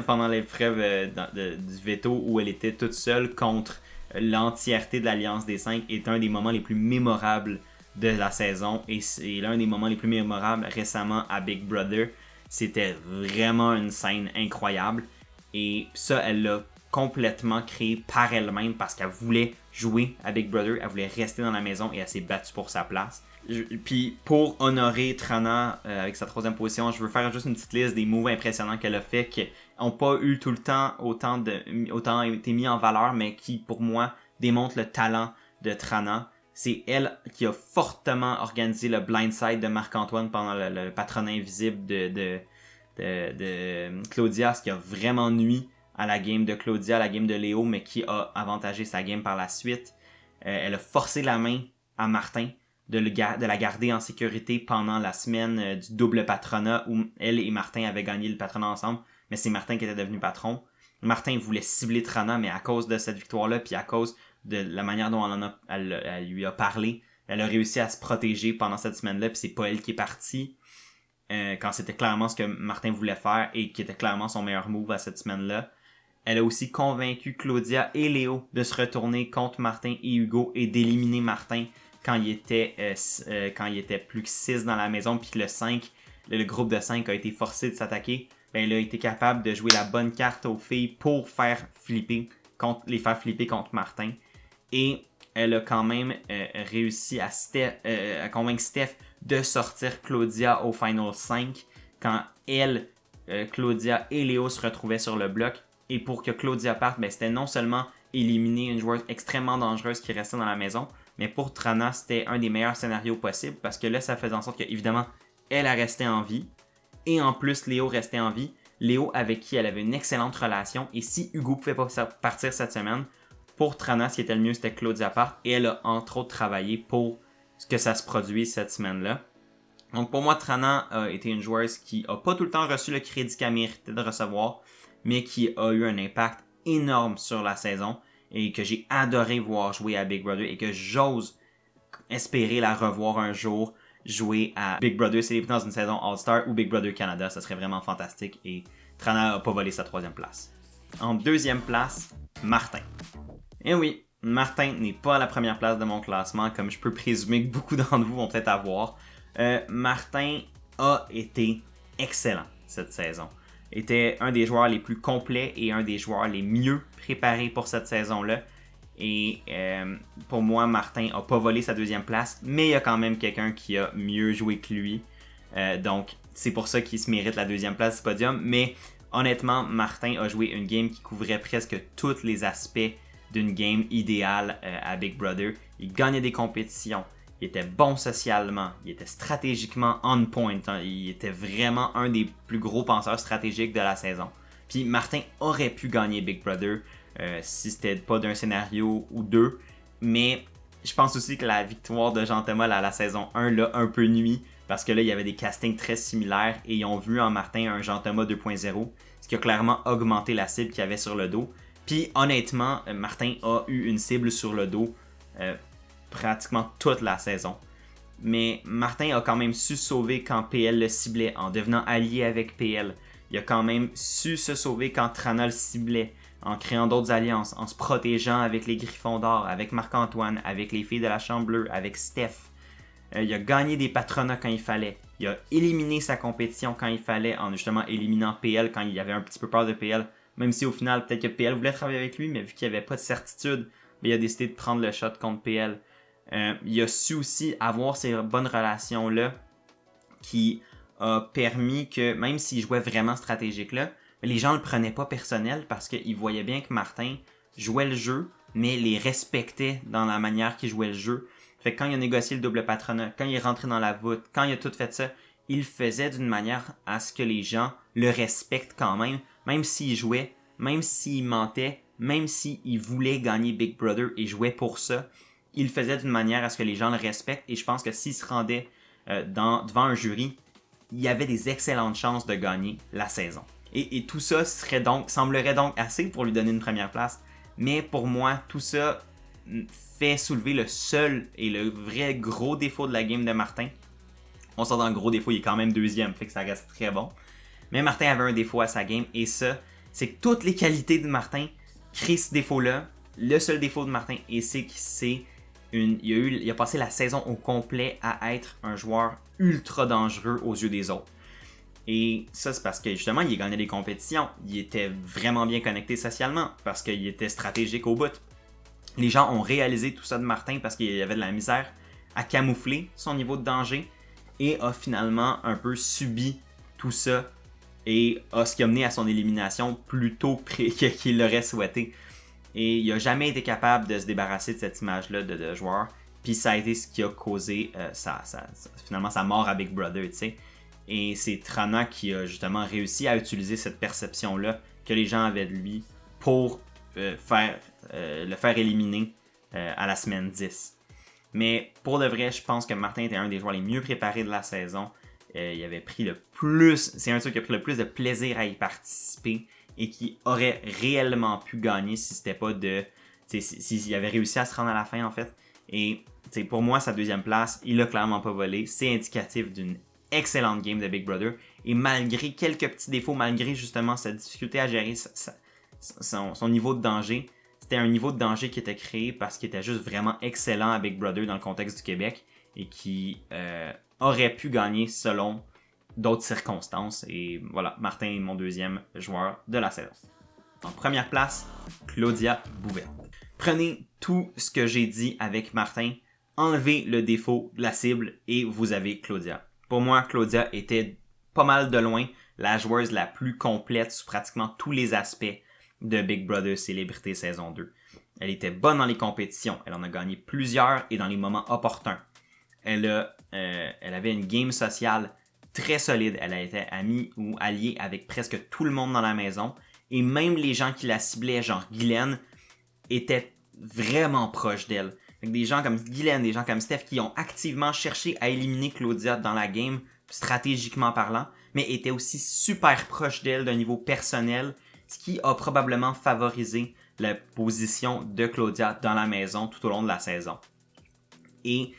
pendant l'épreuve du veto où elle était toute seule contre l'entièreté de l'Alliance des 5 est un des moments les plus mémorables de la saison. Et c'est l'un des moments les plus mémorables récemment à Big Brother. C'était vraiment une scène incroyable. Et ça, elle l'a complètement créé par elle-même parce qu'elle voulait jouer à Big Brother, elle voulait rester dans la maison et elle s'est battue pour sa place. Puis pour honorer Trana avec sa 3e position, je veux faire juste une petite liste des moves impressionnants qu'elle a fait qui n'ont pas eu tout le temps autant été mis en valeur, mais qui pour moi démontrent le talent de Trana. C'est elle qui a fortement organisé le blindside de Marc-Antoine pendant le patronat invisible de Claudia, ce qui a vraiment nui à la game de Claudia, à la game de Léo, mais qui a avantagé sa game par la suite. Elle a forcé la main à Martin de la garder en sécurité pendant la semaine du double patronat où elle et Martin avaient gagné le patronat ensemble, mais c'est Martin qui était devenu patron. Martin voulait cibler Trana, mais à cause de cette victoire-là, puis à cause de la manière dont elle lui a parlé, elle a réussi à se protéger pendant cette semaine-là, puis c'est pas elle qui est partie. Quand c'était clairement ce que Martin voulait faire et qui était clairement son meilleur move à cette semaine-là. Elle a aussi convaincu Claudia et Léo de se retourner contre Martin et Hugo et d'éliminer Martin quand il était plus que 6 dans la maison, puis que le groupe de 5 a été forcé de s'attaquer. Ben, elle a été capable de jouer la bonne carte aux filles pour les faire flipper contre Martin. Et elle a quand même réussi à convaincre Steph de sortir Claudia au Final 5 quand Claudia et Léo se retrouvaient sur le bloc. Et pour que Claudia parte, ben, c'était non seulement éliminer une joueuse extrêmement dangereuse qui restait dans la maison, mais pour Trana, c'était un des meilleurs scénarios possibles parce que là, ça faisait en sorte que, évidemment, elle a resté en vie. Et en plus, Léo restait en vie. Léo avec qui elle avait une excellente relation. Et si Hugo pouvait pas partir cette semaine, pour Trana, ce qui était le mieux, c'était que Claudia parte. Et elle a entre autres travaillé pour que ça se produise cette semaine-là. Donc pour moi, Trana a été une joueuse qui a pas tout le temps reçu le crédit qu'elle méritait de recevoir, mais qui a eu un impact énorme sur la saison et que j'ai adoré voir jouer à Big Brother et que j'ose espérer la revoir un jour jouer à Big Brother Célébrité dans une saison All-Star ou Big Brother Canada. Ça serait vraiment fantastique et Trana n'a pas volé sa 3e place. En 2e place, Martin. Et oui, Martin n'est pas à la première place de mon classement, comme je peux présumer que beaucoup d'entre vous vont peut-être avoir. Martin a été excellent cette saison. Était un des joueurs les plus complets et un des joueurs les mieux préparés pour cette saison-là. Et pour moi, Martin n'a pas volé sa 2e place, mais il y a quand même quelqu'un qui a mieux joué que lui. Donc, c'est pour ça qu'il se mérite la 2e place du podium. Mais honnêtement, Martin a joué une game qui couvrait presque tous les aspects d'une game idéale à Big Brother. Il gagnait des compétitions. Il était bon socialement, il était stratégiquement on point, il était vraiment un des plus gros penseurs stratégiques de la saison. Puis Martin aurait pu gagner Big Brother si c'était pas d'un scénario ou deux, mais je pense aussi que la victoire de Jean-Thomas à la saison 1 l'a un peu nuit, parce que là il y avait des castings très similaires et ils ont vu en Martin un Jean-Thomas 2.0, ce qui a clairement augmenté la cible qu'il y avait sur le dos. Puis honnêtement, Martin a eu une cible sur le dos pratiquement toute la saison. Mais Martin a quand même su se sauver quand PL le ciblait en devenant allié avec PL. Il a quand même su se sauver quand Trana le ciblait en créant d'autres alliances, en se protégeant avec les Griffons d'Or, avec Marc-Antoine, avec les filles de la Chambre Bleue, avec Steph. Il a gagné des patronats quand il fallait. Il a éliminé sa compétition quand il fallait, en justement éliminant PL quand il avait un petit peu peur de PL. Même si au final, peut-être que PL voulait travailler avec lui, mais vu qu'il n'y avait pas de certitude, il a décidé de prendre le shot contre PL. Il a su aussi avoir ces bonnes relations-là qui a permis que, même s'il jouait vraiment stratégique là, les gens le prenaient pas personnel parce qu'ils voyaient bien que Martin jouait le jeu, mais les respectait dans la manière qu'il jouait le jeu. Fait que quand il a négocié le double patronat, quand il est rentré dans la voûte, quand il a tout fait ça, il le faisait d'une manière à ce que les gens le respectent quand même s'il jouait, même s'il mentait, même s'il voulait gagner Big Brother et jouait pour ça, il le faisait d'une manière à ce que les gens le respectent. Et je pense que s'il se rendait devant un jury, il y avait des excellentes chances de gagner la saison. Et tout ça semblerait donc assez pour lui donner une première place. Mais pour moi, tout ça fait soulever le seul et le vrai gros défaut de la game de Martin. On sort dans le gros défaut, il est quand même deuxième, fait que ça reste très bon. Mais Martin avait un défaut à sa game, et ça, c'est que toutes les qualités de Martin créent ce défaut-là. Le seul défaut de Martin, et c'est qu'il a passé la saison au complet à être un joueur ultra dangereux aux yeux des autres. Et ça, c'est parce que justement, il gagnait des compétitions. Il était vraiment bien connecté socialement parce qu'il était stratégique au bout. Les gens ont réalisé tout ça de Martin parce qu'il y avait de la misère à camoufler son niveau de danger et a finalement un peu subi tout ça et a ce qui a mené à son élimination plus tôt qu'il l'aurait souhaité. Et il n'a jamais été capable de se débarrasser de cette image-là de joueur. Puis ça a été ce qui a causé finalement sa mort à Big Brother, tu sais. Et c'est Trana qui a justement réussi à utiliser cette perception-là que les gens avaient de lui pour le faire éliminer à la semaine 10. Mais pour de vrai, je pense que Martin était un des joueurs les mieux préparés de la saison. Il avait pris le plus... C'est un truc qui a pris le plus de plaisir à y participer et qui aurait réellement pu gagner si c'était pas de... S'il avait réussi à se rendre à la fin, en fait. Et pour moi, sa deuxième place, il l'a clairement pas volé. C'est indicatif d'une excellente game de Big Brother. Et malgré quelques petits défauts, malgré justement sa difficulté à gérer son niveau de danger, c'était un niveau de danger qui était créé parce qu'il était juste vraiment excellent à Big Brother dans le contexte du Québec et qui aurait pu gagner selon d'autres circonstances. Et voilà, Martin est mon deuxième joueur de la saison. En première place, Claudia Bouvette. Prenez tout ce que j'ai dit avec Martin, enlevez le défaut de la cible et vous avez Claudia. Pour moi, Claudia était pas mal de loin la joueuse la plus complète sur pratiquement tous les aspects de Big Brother Célébrité saison 2. Elle était bonne dans les compétitions, elle en a gagné plusieurs et dans les moments opportuns. Elle avait une game sociale très solide, elle a été amie ou alliée avec presque tout le monde dans la maison et même les gens qui la ciblaient, genre Guylaine, étaient vraiment proches d'elle. Des gens comme Guylaine, des gens comme Steph qui ont activement cherché à éliminer Claudia dans la game, stratégiquement parlant, mais étaient aussi super proches d'elle d'un niveau personnel, ce qui a probablement favorisé la position de Claudia dans la maison tout au long de la saison. Et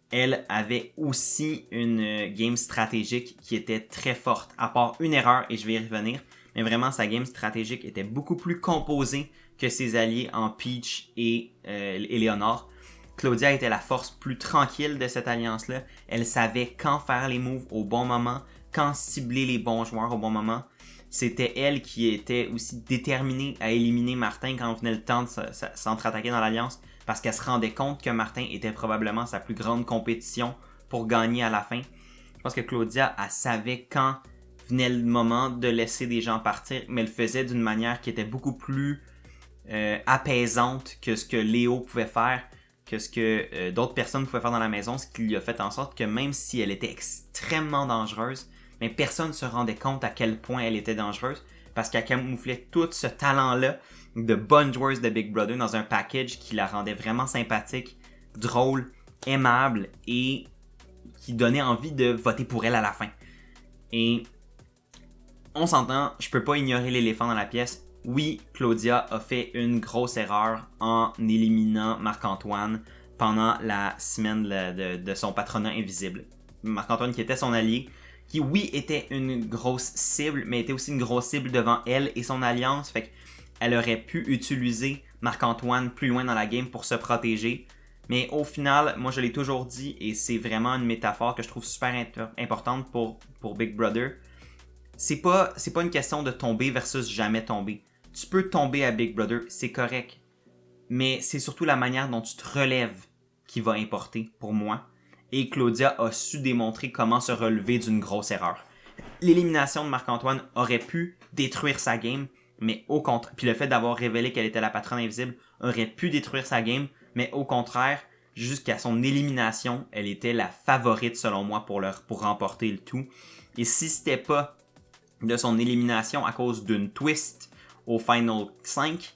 elle avait aussi une game stratégique qui était très forte, à part une erreur, et je vais y revenir, mais vraiment sa game stratégique était beaucoup plus composée que ses alliés en Peach et Eleonore. Claudia était la force plus tranquille de cette alliance-là. Elle savait quand faire les moves au bon moment, quand cibler les bons joueurs au bon moment. C'était elle qui était aussi déterminée à éliminer Martin quand venait le temps de s'entre-attaquer dans l'alliance parce qu'elle se rendait compte que Martin était probablement sa plus grande compétition pour gagner à la fin. Je pense que Claudia, elle savait quand venait le moment de laisser des gens partir, mais elle le faisait d'une manière qui était beaucoup plus apaisante que ce que Léo pouvait faire, que ce que d'autres personnes pouvaient faire dans la maison, ce qui lui a fait en sorte que même si elle était extrêmement dangereuse, mais personne ne se rendait compte à quel point elle était dangereuse parce qu'elle camouflait tout ce talent-là de bonne joueuse de Big Brother dans un package qui la rendait vraiment sympathique, drôle, aimable et qui donnait envie de voter pour elle à la fin. Et on s'entend, je peux pas ignorer l'éléphant dans la pièce. Oui, Claudia a fait une grosse erreur en éliminant Marc-Antoine pendant la semaine de son patronat invisible. Marc-Antoine qui était son allié, qui oui était une grosse cible, mais était aussi une grosse cible devant elle et son alliance. Fait qu'elle aurait pu utiliser Marc-Antoine plus loin dans la game pour se protéger. Mais au final, moi je l'ai toujours dit et c'est vraiment une métaphore que je trouve super importante pour Big Brother. C'est pas une question de tomber versus jamais tomber. Tu peux tomber à Big Brother, c'est correct. Mais c'est surtout la manière dont tu te relèves qui va importer pour moi. Et Claudia a su démontrer comment se relever d'une grosse erreur. L'élimination de Marc-Antoine aurait pu détruire sa game, mais au contraire, puis le fait d'avoir révélé qu'elle était la patronne invisible aurait pu détruire sa game, mais au contraire, jusqu'à son élimination, elle était la favorite selon moi pour remporter le tout. Et si c'était pas de son élimination à cause d'une twist au Final 5,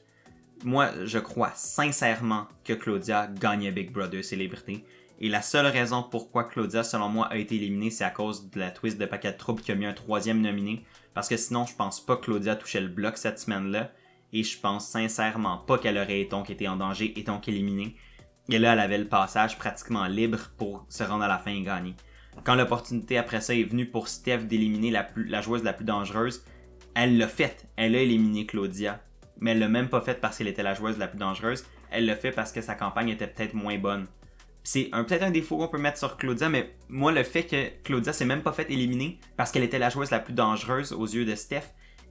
moi, je crois sincèrement que Claudia gagnait Big Brother Célébrité. Et la seule raison pourquoi Claudia, selon moi, a été éliminée, c'est à cause de la twist de Paquet de Troubles qui a mis un troisième nominé. Parce que sinon, je pense pas que Claudia touchait le bloc cette semaine-là. Et je pense sincèrement pas qu'elle aurait donc été en danger et donc éliminée. Et là, elle avait le passage pratiquement libre pour se rendre à la fin et gagner. Quand l'opportunité après ça est venue pour Steph d'éliminer la joueuse la plus dangereuse, elle l'a fait. Elle a éliminé Claudia. Mais elle l'a même pas fait parce qu'elle était la joueuse la plus dangereuse. Elle l'a fait parce que sa campagne était peut-être moins bonne. C'est peut-être un défaut qu'on peut mettre sur Claudia, mais moi, le fait que Claudia s'est même pas fait éliminer parce qu'elle était la joueuse la plus dangereuse aux yeux de Steph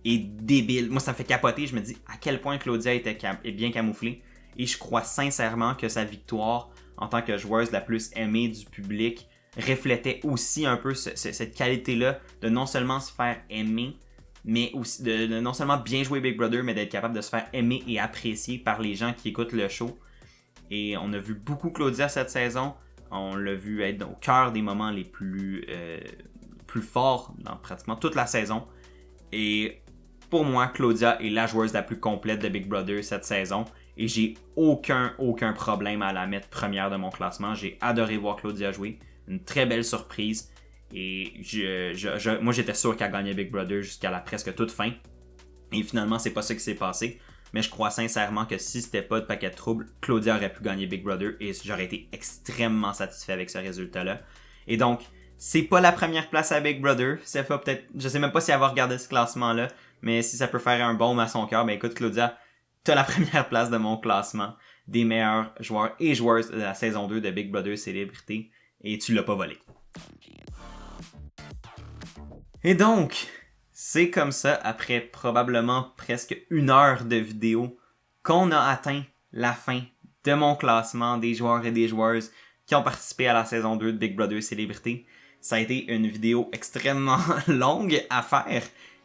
est débile. Moi, ça me fait capoter. Je me dis à quel point Claudia est bien camouflée. Et je crois sincèrement que sa victoire en tant que joueuse la plus aimée du public reflétait aussi un peu cette qualité-là de non seulement se faire aimer, mais aussi de non seulement bien jouer Big Brother, mais d'être capable de se faire aimer et apprécier par les gens qui écoutent le show. Et on a vu beaucoup Claudia cette saison. On l'a vu être au cœur des moments les plus forts dans pratiquement toute la saison. Et pour moi, Claudia est la joueuse la plus complète de Big Brother cette saison. Et j'ai aucun problème à la mettre première de mon classement. J'ai adoré voir Claudia jouer. Une très belle surprise. Et moi, j'étais sûr qu'elle gagnait Big Brother jusqu'à la presque toute fin. Et finalement, c'est pas ça qui s'est passé. Mais je crois sincèrement que si c'était pas de Paquet de Troubles, Claudia aurait pu gagner Big Brother et j'aurais été extrêmement satisfait avec ce résultat-là. Et donc, c'est pas la première place à Big Brother. Ça fait peut-être, je sais même pas si elle va regarder ce classement-là, mais si ça peut faire un baume à son cœur, ben écoute Claudia, t'as la première place de mon classement des meilleurs joueurs et joueuses de la saison 2 de Big Brother Célébrité et tu l'as pas volé. Et donc, c'est comme ça, après probablement presque 1 heure de vidéo, qu'on a atteint la fin de mon classement des joueurs et des joueuses qui ont participé à la saison 2 de Big Brother Célébrité. Ça a été une vidéo extrêmement longue à faire,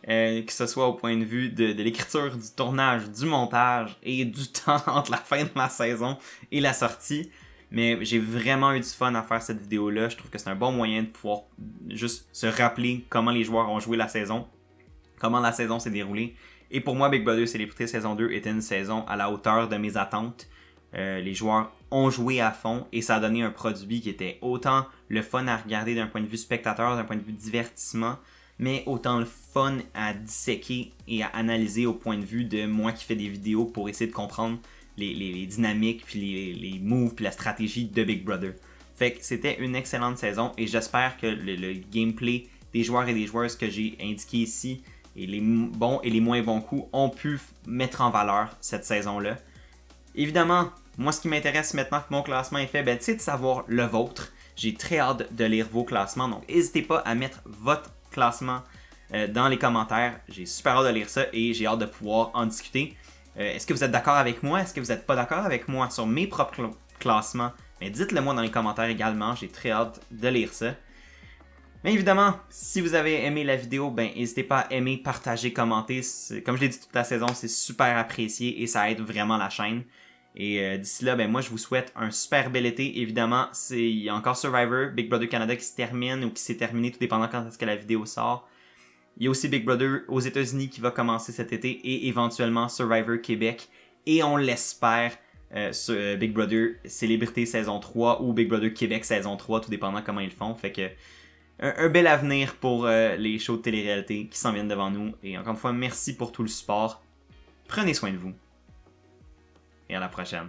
que ce soit au point de vue de l'écriture, du tournage, du montage et du temps entre la fin de ma saison et la sortie. Mais j'ai vraiment eu du fun à faire cette vidéo-là. Je trouve que c'est un bon moyen de pouvoir juste se rappeler comment les joueurs ont joué la saison, comment la saison s'est déroulée. Et pour moi, Big Brother Célébrité saison 2 était une saison à la hauteur de mes attentes. Les joueurs ont joué à fond et ça a donné un produit qui était autant le fun à regarder d'un point de vue spectateur, d'un point de vue divertissement, mais autant le fun à disséquer et à analyser au point de vue de moi qui fais des vidéos pour essayer de comprendre les dynamiques, puis les moves, puis la stratégie de Big Brother. Fait que c'était une excellente saison et j'espère que le gameplay des joueurs et des joueuses que j'ai indiqué ici et les bons et les moins bons coups ont pu mettre en valeur cette saison-là. Évidemment, moi ce qui m'intéresse maintenant que mon classement est fait, c'est de savoir le vôtre. J'ai très hâte de lire vos classements, donc n'hésitez pas à mettre votre classement dans les commentaires. J'ai super hâte de lire ça et j'ai hâte de pouvoir en discuter. Est-ce que vous êtes d'accord avec moi? Est-ce que vous n'êtes pas d'accord avec moi sur mes propres classements? Mais dites-le moi dans les commentaires également, j'ai très hâte de lire ça. Mais évidemment, si vous avez aimé la vidéo, n'hésitez pas à aimer, partager, commenter. Comme je l'ai dit toute la saison, c'est super apprécié et ça aide vraiment la chaîne. Et d'ici là, moi je vous souhaite un super bel été. Évidemment, il y a encore Survivor, Big Brother Canada qui se termine ou qui s'est terminé, tout dépendant quand est-ce que la vidéo sort. Il y a aussi Big Brother aux États-Unis qui va commencer cet été et éventuellement Survivor Québec. Et on l'espère, Big Brother Célébrité saison 3 ou Big Brother Québec saison 3, tout dépendant comment ils le font. Fait que un bel avenir pour les shows de télé-réalité qui s'en viennent devant nous. Et encore une fois, merci pour tout le support. Prenez soin de vous. Et à la prochaine.